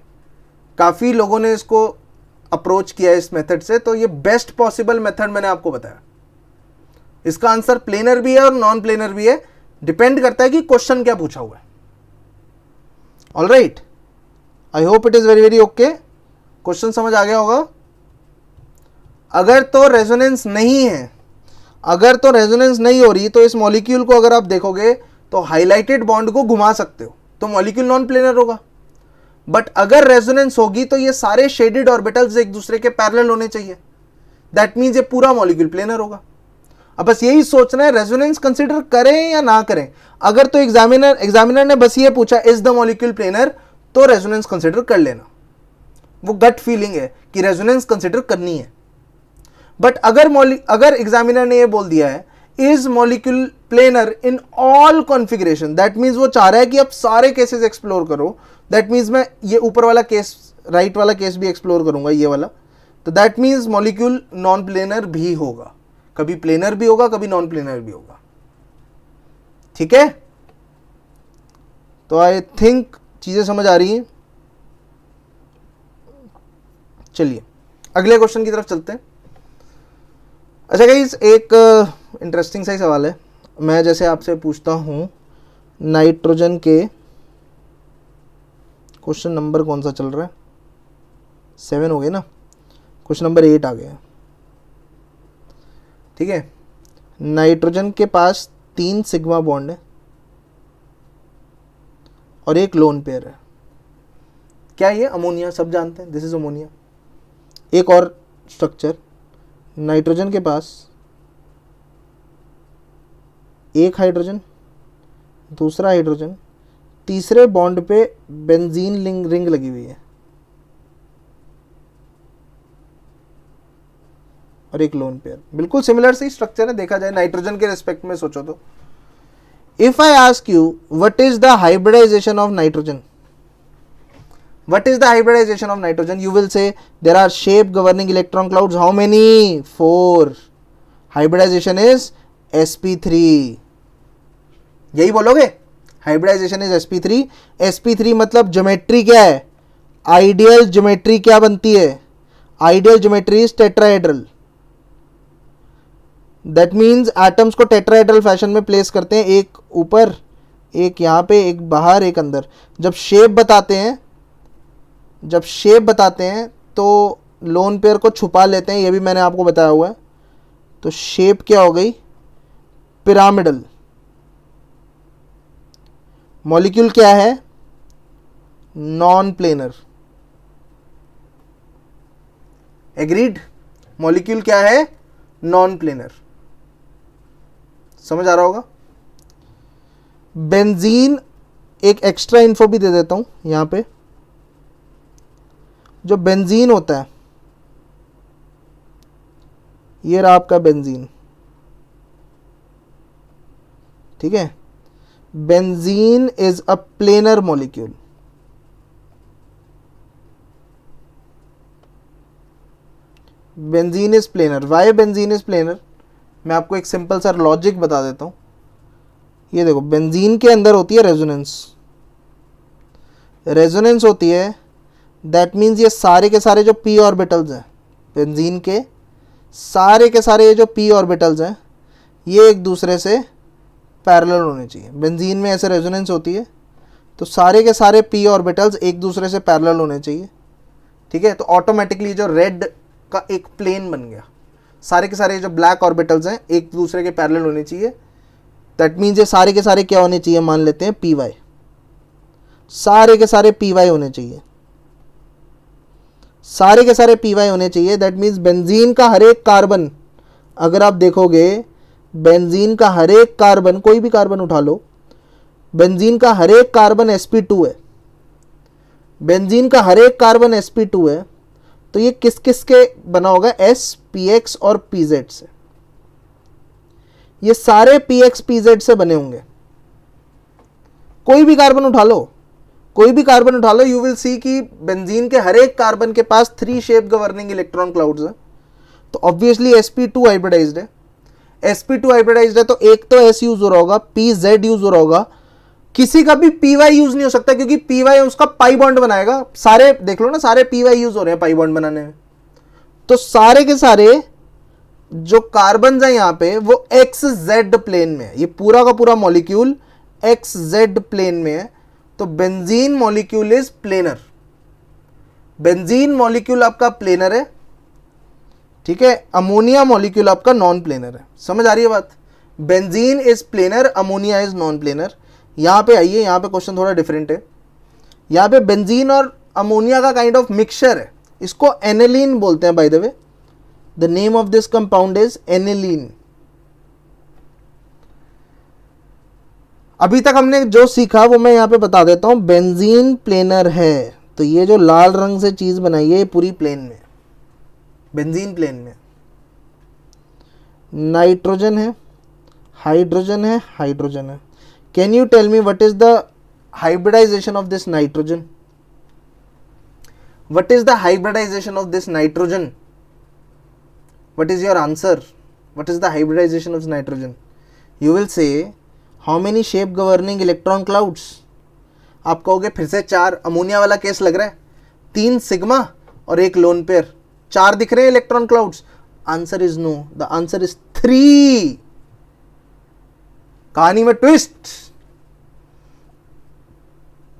काफ़ी लोगों ने इसको अप्रोच किया है इस मेथड से, तो ये बेस्ट पॉसिबल मेथड मैंने आपको बताया। इसका आंसर प्लेनर भी है और नॉन प्लेनर भी है, डिपेंड करता है कि क्वेश्चन क्या पूछा हुआ है। All right, I hope it is very very okay. Question समझ आ गया होगा। अगर तो रेजोनेंस नहीं है, अगर तो रेजोनेंस नहीं हो रही, तो इस मॉलिक्यूल को अगर आप देखोगे तो हाईलाइटेड बॉन्ड को घुमा सकते हो, तो मॉलिक्यूल नॉन प्लेनर होगा। बट अगर रेजोनेंस होगी तो ये सारे शेडेड ऑर्बिटल्स एक दूसरे के पैरेलल होने चाहिए, दैट मीन्स ये पूरा मॉलिक्यूल प्लेनर होगा। अब बस यही सोचना है रेजोनेंस कंसीडर करें या ना करें। अगर तो एग्जामिनर ने बस ये पूछा इज द मॉलिक्यूल प्लेनर, तो रेजोनेंस कंसीडर कर लेना, वो गट फीलिंग है कि रेजोनेंस कंसीडर करनी है। बट अगर एग्जामिनर ने ये बोल दिया है is molecule planar in all configuration, that means वो चाह रहा है कि आप सारे केसेस एक्सप्लोर करो। दैट मीन्स मैं ये ऊपर वाला केस, राइट वाला केस भी एक्सप्लोर करूंगा, ये वाला, तो that means molecule non planar भी होगा, कभी प्लेनर भी होगा, कभी नॉन प्लेनर भी होगा। ठीक है, तो आई थिंक चीजें समझ आ रही हैं। चलिए अगले क्वेश्चन की तरफ चलते हैं। अच्छा गाइस, एक इंटरेस्टिंग सा ही सवाल है। मैं जैसे आपसे पूछता हूँ नाइट्रोजन के, क्वेश्चन नंबर कौन सा चल रहा है, 7 हो गए ना, क्वेश्चन नंबर 8 आ गया। ठीक है, नाइट्रोजन के पास 3 सिग्मा बॉन्ड है और एक लोन पेयर है। क्या ये अमोनिया, सब जानते हैं, दिस इज अमोनिया। एक और स्ट्रक्चर, नाइट्रोजन के पास एक हाइड्रोजन, दूसरा हाइड्रोजन, तीसरे बॉन्ड पे बेंजीन रिंग लगी हुई है और एक लोन पेयर। बिल्कुल सिमिलर सी स्ट्रक्चर है देखा जाए नाइट्रोजन के रिस्पेक्ट में सोचो तो। If I ask you what is the hybridisation of nitrogen, what is the hybridization of nitrogen, you will say there are shape governing electron clouds, how many, 4, hybridization is sp3, यही बोलोगे, hybridization is sp3। sp3 मतलब geometry क्या है, ideal geometry क्या बनती है, ideal geometry is tetrahedral. That means atoms को tetrahedral fashion में प्लेस करते हैं, एक ऊपर, एक यहाँ पे, एक बाहर, एक अंदर। जब शेप बताते हैं तो लोन पेयर को छुपा लेते हैं, ये भी मैंने आपको बताया हुआ है। तो शेप क्या हो गई, पिरामिडल। मॉलिक्यूल क्या है, नॉन प्लेनर। एग्रीड, मॉलिक्यूल क्या है, नॉन प्लेनर। समझ आ रहा होगा। बेंजीन, एक एक्स्ट्रा इन्फो भी दे देता हूं यहां पे, जो बेंजीन होता है, ये रहा आपका बेंजीन, ठीक है। Benzene is a planar molecule. Benzene is planar. Why benzene is planar? मैं आपको एक सिंपल सा लॉजिक बता देता हूं। ये देखो, बेंजीन के अंदर होती है रेजोनेंस। रेजोनेंस होती है, दैट मीन्स ये सारे के सारे जो पी ऑर्बिटल्स हैं, बेंजीन के सारे ये जो पी ऑर्बिटल्स हैं, ये एक दूसरे से पैरेलल होने चाहिए। बेंजीन में ऐसे रेजोनेंस होती है, तो सारे के सारे पी ऑर्बिटल्स एक दूसरे से पैरेलल होने चाहिए, ठीक है। तो ऑटोमेटिकली जो रेड का एक प्लेन बन गया, सारे के सारे जो ब्लैक ऑर्बिटल्स हैं एक दूसरे के पैरेलल होने चाहिए। दैट मीन्स ये सारे के सारे क्या होने चाहिए, मान लेते हैं पी वाई, सारे के सारे पी वाई होने चाहिए, सारे के सारे पी वाई होने चाहिए। दैट मीन्स बेंजीन का हर एक कार्बन, अगर आप देखोगे बेंजीन का हर एक कार्बन, कोई भी कार्बन उठा लो, बेंजीन का हर एक कार्बन sp2 है, बेंजीन का हर एक कार्बन sp2 है, तो ये किस किस के बना होगा, s, px और pz से। ये सारे px pz से बने होंगे। कोई भी कार्बन उठा लो, कोई भी कार्बन उठा लो, यू विल सी कि बेंजीन के हर एक कार्बन के पास 3 शेप गवर्निंग इलेक्ट्रॉन क्लाउड्स हैं। तो ऑब्वियसली sp2 हाइब्रिडाइज्ड है। sp2 हाइब्रिडाइज्ड है तो एक तो s यूज हो रहा होगा, pz यूज हो रहा होगा, किसी का भी py यूज नहीं हो सकता, क्योंकि py उसका पाई बॉन्ड बनाएगा। सारे देख लो ना, सारे py यूज हो रहे हैं पाई बॉन्ड बनाने में। तो सारे के सारे जो कार्बन है यहां पे वो xz प्लेन में है। ये पूरा का पूरा मॉलिक्यूल xz प्लेन में है। तो benzene molecule is planar. Benzene molecule आपका प्लेनर है, ठीक है। अमोनिया मॉलिक्यूल आपका नॉन प्लेनर है। समझ आ रही है बात? Benzene is planar, ammonia is non planar. यहां पे आइए, यहां पे क्वेश्चन थोड़ा डिफरेंट है। यहां पे बेंजीन और अमोनिया का काइंड ऑफ मिक्सचर है। इसको एनिलीन बोलते हैं, by the way. The name of this compound is aniline. अभी तक हमने जो सीखा वो मैं यहां पे बता देता हूं। बेंजीन प्लेनर है, तो ये जो लाल रंग से चीज बनाई है ये पूरी प्लेन में, बेंजीन प्लेन में। नाइट्रोजन है, हाइड्रोजन है, हाइड्रोजन है। Can you tell me what is the hybridisation of this nitrogen? What is the hybridisation of this nitrogen? What is your answer? What is the hybridisation of nitrogen? You will say how many shape governing electron clouds? आप कहोगे फिर से 4, ammonia वाला case लग रहा है। 3 sigma और 1 lone pair, 4 दिख रहे हैं electron clouds. Answer is no, the answer is 3। कहानी में twist,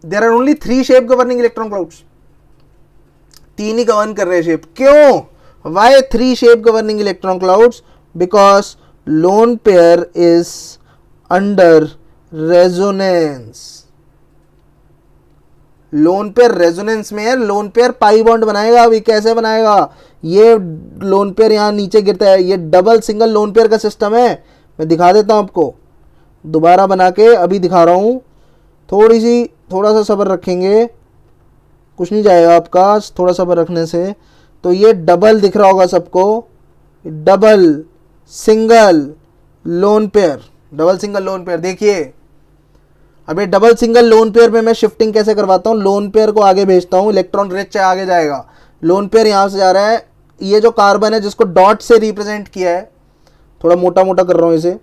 there are only 3 shape governing electron clouds. 3 ही गवर्न कर रहे हैं शेप। क्यों? Why 3 shape governing electron clouds? Because lone pair is under resonance. Lone pair resonance में है। Lone pair pi bond बनाएगा। अभी कैसे बनाएगा? ये लोन पेयर यहां नीचे गिरता है। ये डबल सिंगल लोन पेयर का सिस्टम है। मैं दिखा देता हूं आपको, दोबारा बना के अभी दिखा रहा हूं। थोड़ा सा सब्र रखेंगे, कुछ नहीं जाएगा आपका थोड़ा सब्र रखने से। तो ये डबल दिख रहा होगा सबको, double single lone pair, double single lone pair. देखिए अब ये डबल सिंगल लोन पेयर में मैं शिफ्टिंग कैसे करवाता हूँ। लोन पेयर को आगे भेजता हूँ, इलेक्ट्रॉन रिच आगे जाएगा। लोन पेयर यहाँ से जा रहा है। ये जो कार्बन है जिसको डॉट से रिप्रेजेंट किया है, थोड़ा मोटा मोटा कर रहा हूँ इसे,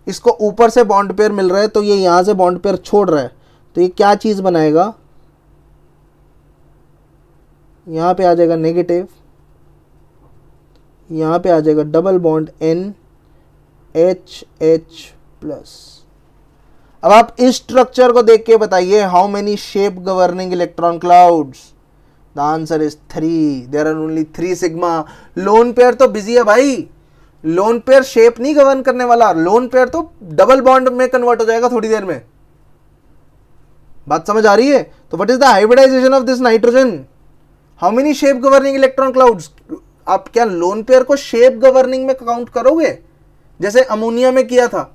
इसको ऊपर से बॉन्ड पेयर मिल रहा है, तो ये यहाँ से बॉन्ड पेयर छोड़ रहा है। तो ये क्या चीज़ बनाएगा? यहाँ पे आ जाएगा नेगेटिव, यहाँ पे आ जाएगा डबल बॉन्ड NH+। अब आप इस स्ट्रक्चर को देख के बताइए, how many shape governing electron clouds? The answer is 3। There are only 3 sigma. Lone pair तो बिजी है भाई। लोन पेयर शेप नहीं गवर्न करने वाला। लोन पेयर तो डबल बॉन्ड में कन्वर्ट हो जाएगा थोड़ी देर में। बात समझ आ रही है? तो what is the hybridisation of this nitrogen? How many shape governing electron clouds? आप क्या लोन पेयर को शेप गवर्निंग में काउंट करोगे जैसे अमोनिया में किया था?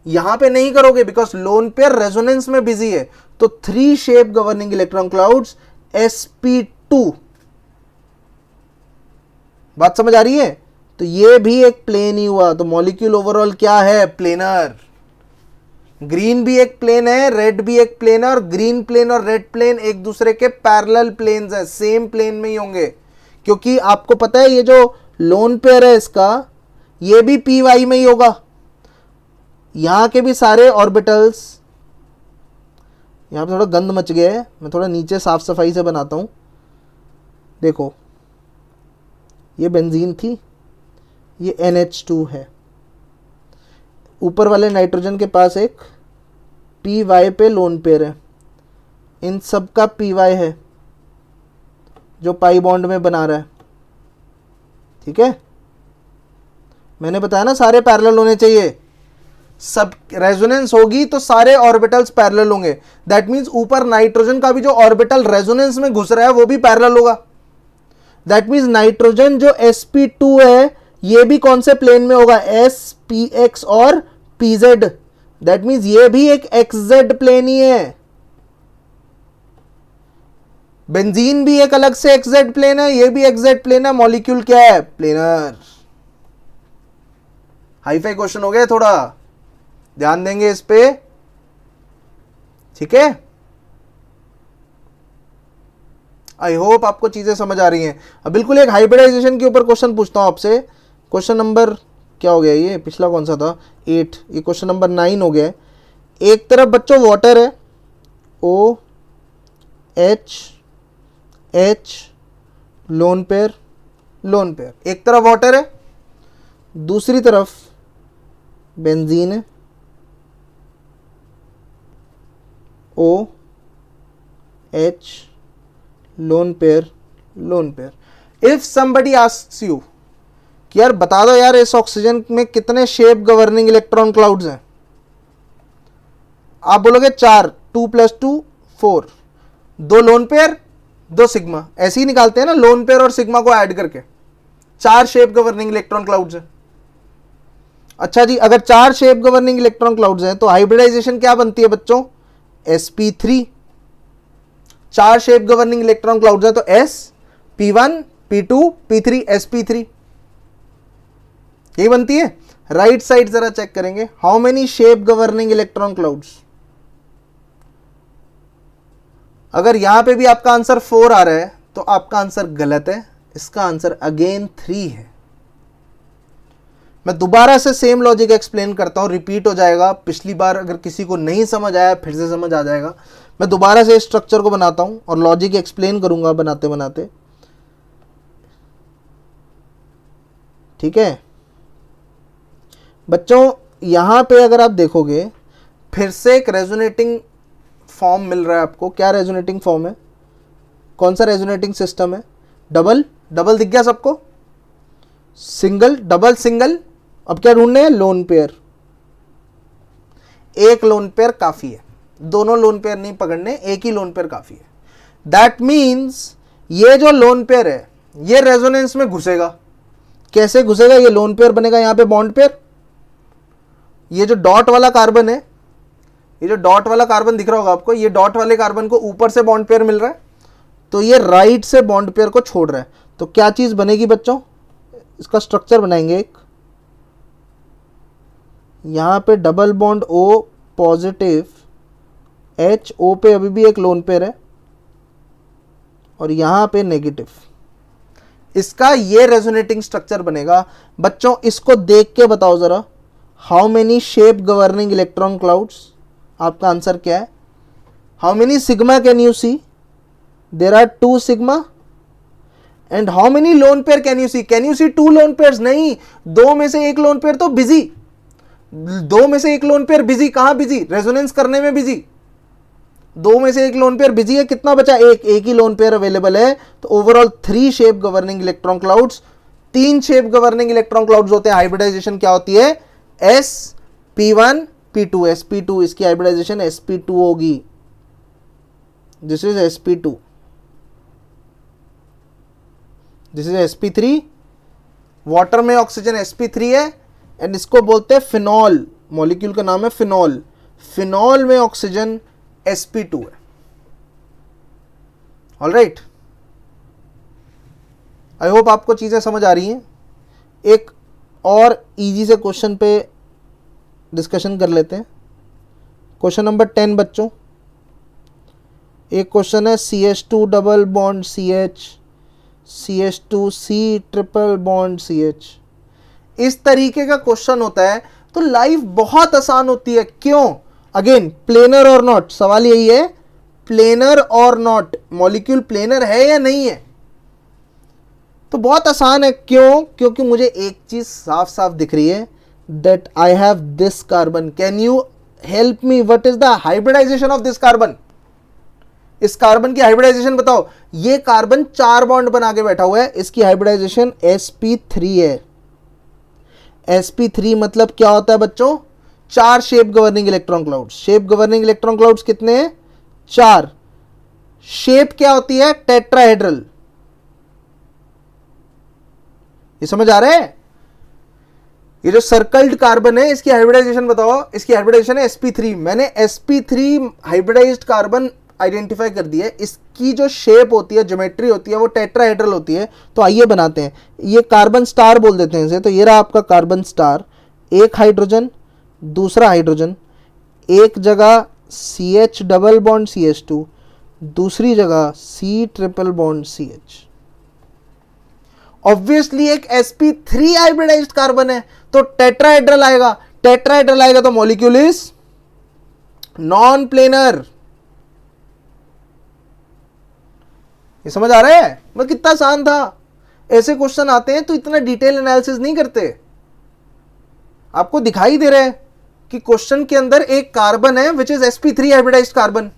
यहां पे नहीं करोगे, बिकॉज लोन पेयर रेजोनेंस में बिजी है। तो 3 shape governing electron clouds sp2 बात समझ आ रही है? तो ये भी एक प्लेन ही हुआ, तो मॉलिक्यूल ओवरऑल क्या है? प्लेनर। ग्रीन भी एक प्लेन है, रेड भी एक प्लेन है, और ग्रीन प्लेन और रेड प्लेन एक दूसरे के पैरेलल प्लेन्स है, सेम प्लेन में ही होंगे, क्योंकि आपको पता है ये जो लोन पेयर है इसका, ये भी पी वाई में ही होगा। यहां के भी सारे ऑर्बिटल्स, यहां पे थोड़ा गंद मच गया है, मैं थोड़ा नीचे साफ सफाई से बनाता हूं। देखो ये बेंजीन थी, ये NH2 है, ऊपर वाले नाइट्रोजन के पास एक पी वाई पे लोन पेयर है, इन सब का पी वाई है जो पाई बॉन्ड में बना रहा है। ठीक है, मैंने बताया ना सारे पैरेलल होने चाहिए, सब रेजोनेंस होगी तो सारे ऑर्बिटल्स पैरेलल होंगे। दैट मींस ऊपर नाइट्रोजन का भी जो ऑर्बिटल रेजोनेंस में घुस रहा है वो भी पैरेलल होगा। दैट मींस नाइट्रोजन जो sp2 है ये भी कौन से प्लेन में होगा? spx और pz। दैट मींस ये भी एक xz प्लेन ही है। बेंजीन भी एक अलग से xz प्लेन है, ये भी xz प्लेन है। मॉलिक्यूल क्या है? प्लेनर। हाईफाई क्वेश्चन हो गया, थोड़ा ध्यान देंगे इस पे। ठीक है, आई होप आपको चीजें समझ आ रही हैं। अब बिल्कुल एक हाइब्रिडाइजेशन के ऊपर क्वेश्चन पूछता हूं आपसे। क्वेश्चन नंबर क्या हो गया? ये पिछला कौन सा था? 8। ये क्वेश्चन नंबर 9 हो गया है। एक तरफ बच्चों वाटर है, O H H lone pair lone pair. एक तरफ वाटर है, दूसरी तरफ बेंजीन है, O H lone pair lone pair. If somebody asks you कि यार बता दो यार इस ऑक्सीजन में कितने शेप गवर्निंग इलेक्ट्रॉन क्लाउड्स हैं, आप बोलोगे 4, 2 + 2 4, 2 लोन पेयर 2 सिग्मा, ऐसे ही निकालते हैं ना लोन पेयर और सिग्मा को ऐड करके। 4 शेप गवर्निंग इलेक्ट्रॉन क्लाउड्स हैं। अच्छा जी, अगर 4 शेप गवर्निंग इलेक्ट्रॉन क्लाउड्स हैं तो हाइब्रिडाइजेशन क्या बनती है बच्चों? sp3। 4 shape governing electron clouds हैं तो s p1 p2 p3 sp3 यही बनती है। राइट साइड जरा चेक करेंगे, how many shape governing electron clouds. अगर यहां पे भी आपका आंसर 4 आ रहा है तो आपका आंसर गलत है, इसका आंसर अगेन 3 है। मैं दोबारा से सेम लॉजिक एक्सप्लेन करता हूं, रिपीट हो जाएगा। पिछली बार अगर किसी को नहीं समझ आया फिर से समझ आ जाएगा। मैं दोबारा से स्ट्रक्चर को बनाता हूं और लॉजिक एक्सप्लेन करूंगा बनाते बनाते। ठीक है बच्चों, यहां पे अगर आप देखोगे फिर से एक रेजोनेटिंग फॉर्म मिल रहा है आपको। क्या रेजोनेटिंग फॉर्म है? कौन सा रेजोनेटिंग सिस्टम है? डबल। डबल दिख गया सबको? Single, double, single. अब क्या ढूंढने हैं? Lone pair. एक लोन पेयर काफी है, दोनों लोन पेयर नहीं पकड़ने, एक ही लोन पेयर काफी है। दैट मीन्स ये जो लोन पेयर है ये रेजोनेंस में घुसेगा। कैसे घुसेगा? ये लोन पेयर बनेगा, यहां पे बॉन्ड पेयर। ये जो डॉट वाला कार्बन है, ये जो डॉट वाला कार्बन दिख रहा होगा आपको, ये डॉट वाले कार्बन को ऊपर से बॉन्ड पेयर मिल रहा है तो ये राइट से बॉन्ड पेयर को छोड़ रहा है। तो क्या चीज बनेगी बच्चों? इसका स्ट्रक्चर बनाएंगे एक। यहां पे double bond O positive, H O पे अभी भी एक लोन पेयर है और यहां पे नेगेटिव। इसका ये रेजोनेटिंग स्ट्रक्चर बनेगा। बच्चों इसको देख के बताओ जरा, how many shape governing electron clouds? आपका आंसर क्या है? How many sigma can you see? There are 2 sigma. And how many lone pair can you see? Can you see 2 lone pairs? नहीं, 2 में से एक लोन पेयर तो busy. 2 में से एक लोन पेयर बिजी। कहां बिजी? रेजोनेंस करने में बिजी। 2 में से एक लोन पेयर बिजी है, कितना बचा? एक ही लोन पेयर अवेलेबल है। तो overall 3 shape governing electron clouds. 3 shape governing electron clouds होते हैं। हाइब्रिडाइजेशन क्या होती है? sp1 p2 sp2। इसकी हाइब्रिडाइजेशन sp2 होगी। This is sp2, this is sp3। Water में ऑक्सीजन sp3 है एंड इसको बोलते हैं फिनॉल। मॉलिक्यूल का नाम है फिनॉल। फिनॉल में ऑक्सीजन sp2 है। ऑलराइट, आई होप आपको चीज़ें समझ आ रही हैं। एक और इजी से क्वेश्चन पे डिस्कशन कर लेते हैं। क्वेश्चन नंबर 10 बच्चों, एक क्वेश्चन है CH2 double bond CH, CH2C triple bond CH। इस तरीके का क्वेश्चन होता है तो लाइफ बहुत आसान होती है। क्यों? अगेन प्लेनर और नॉट, सवाल यही है, प्लेनर और नॉट, मॉलिक्यूल प्लेनर है या नहीं है। तो बहुत आसान है। क्यों? क्योंकि मुझे एक चीज साफ साफ दिख रही है, that I have this carbon. Can you help me, what is the hybridisation of this carbon? इस कार्बन की हाइब्रिडाइजेशन बताओ। ये कार्बन 4 बॉन्ड बना के बैठा हुआ है, इसकी हाइब्रिडाइजेशन sp3 है। sp3 मतलब क्या होता है बच्चों? 4 shape governing electron clouds. Shape governing electron clouds कितने हैं? 4। शेप क्या होती है? टेट्राहेड्रल। ये समझ आ रहा है? ये जो सर्कल्ड कार्बन है इसकी हाइब्रिडाइजेशन बताओ। इसकी हाइब्रिडाइजेशन है sp3। मैंने sp3 हाइब्रिडाइज्ड कार्बन आइडेंटिफाई कर दिया है। इसकी जो शेप होती है, ज्योमेट्री होती है, वो टेट्राहेड्रल होती है। तो आइए बनाते हैं। ये कार्बन स्टार बोल देते हैं इसे। तो ये रहा आपका कार्बन स्टार, एक हाइड्रोजन, दूसरा हाइड्रोजन, एक जगह CH डबल बॉन्ड CH2, दूसरी जगह C triple bond CH। Obviously एक sp3 हाइब्रिडाइज्ड कार्बन है तो टेट्राहेड्रल आएगा। टेट्राहेड्रल आएगा तो मॉलिक्यूल इज नॉन प्लेनर। ये समझ आ रहा है? मैं कितना आसान था। ऐसे क्वेश्चन आते हैं तो इतना डिटेल एनालिसिस नहीं करते। आपको दिखाई दे रहा है कि क्वेश्चन के अंदर एक कार्बन है which is sp3 hybridised carbon.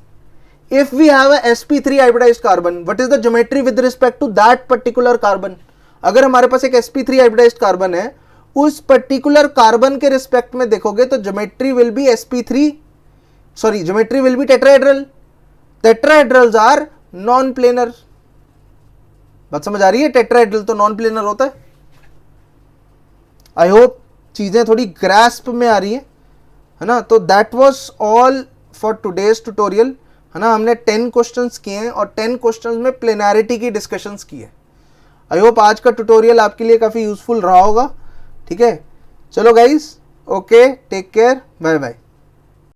If we have a sp3 hybridised carbon, what is the geometry with respect to that particular carbon? अगर हमारे पास एक sp3 हाइब्रिडाइज्ड कार्बन है, उस पर्टिकुलर कार्बन के रिस्पेक्ट में देखोगे तो geometry will be sp3, sorry geometry will be tetrahedral. Tetrahedrals are non planar. बात समझ आ रही है? टेट्राहेड्रल तो नॉन प्लेनर होता है। आई होप चीजें थोड़ी ग्रास्प में आ रही है ना? तो that was all for today's tutorial, है ना? हमने 10 क्वेश्चंस किए हैं और 10 क्वेश्चंस में प्लेनैरिटी की डिस्कशंस की है। आई होप आज का ट्यूटोरियल आपके लिए काफी यूजफुल रहा होगा। ठीक है, चलो guys, okay, take care, bye bye.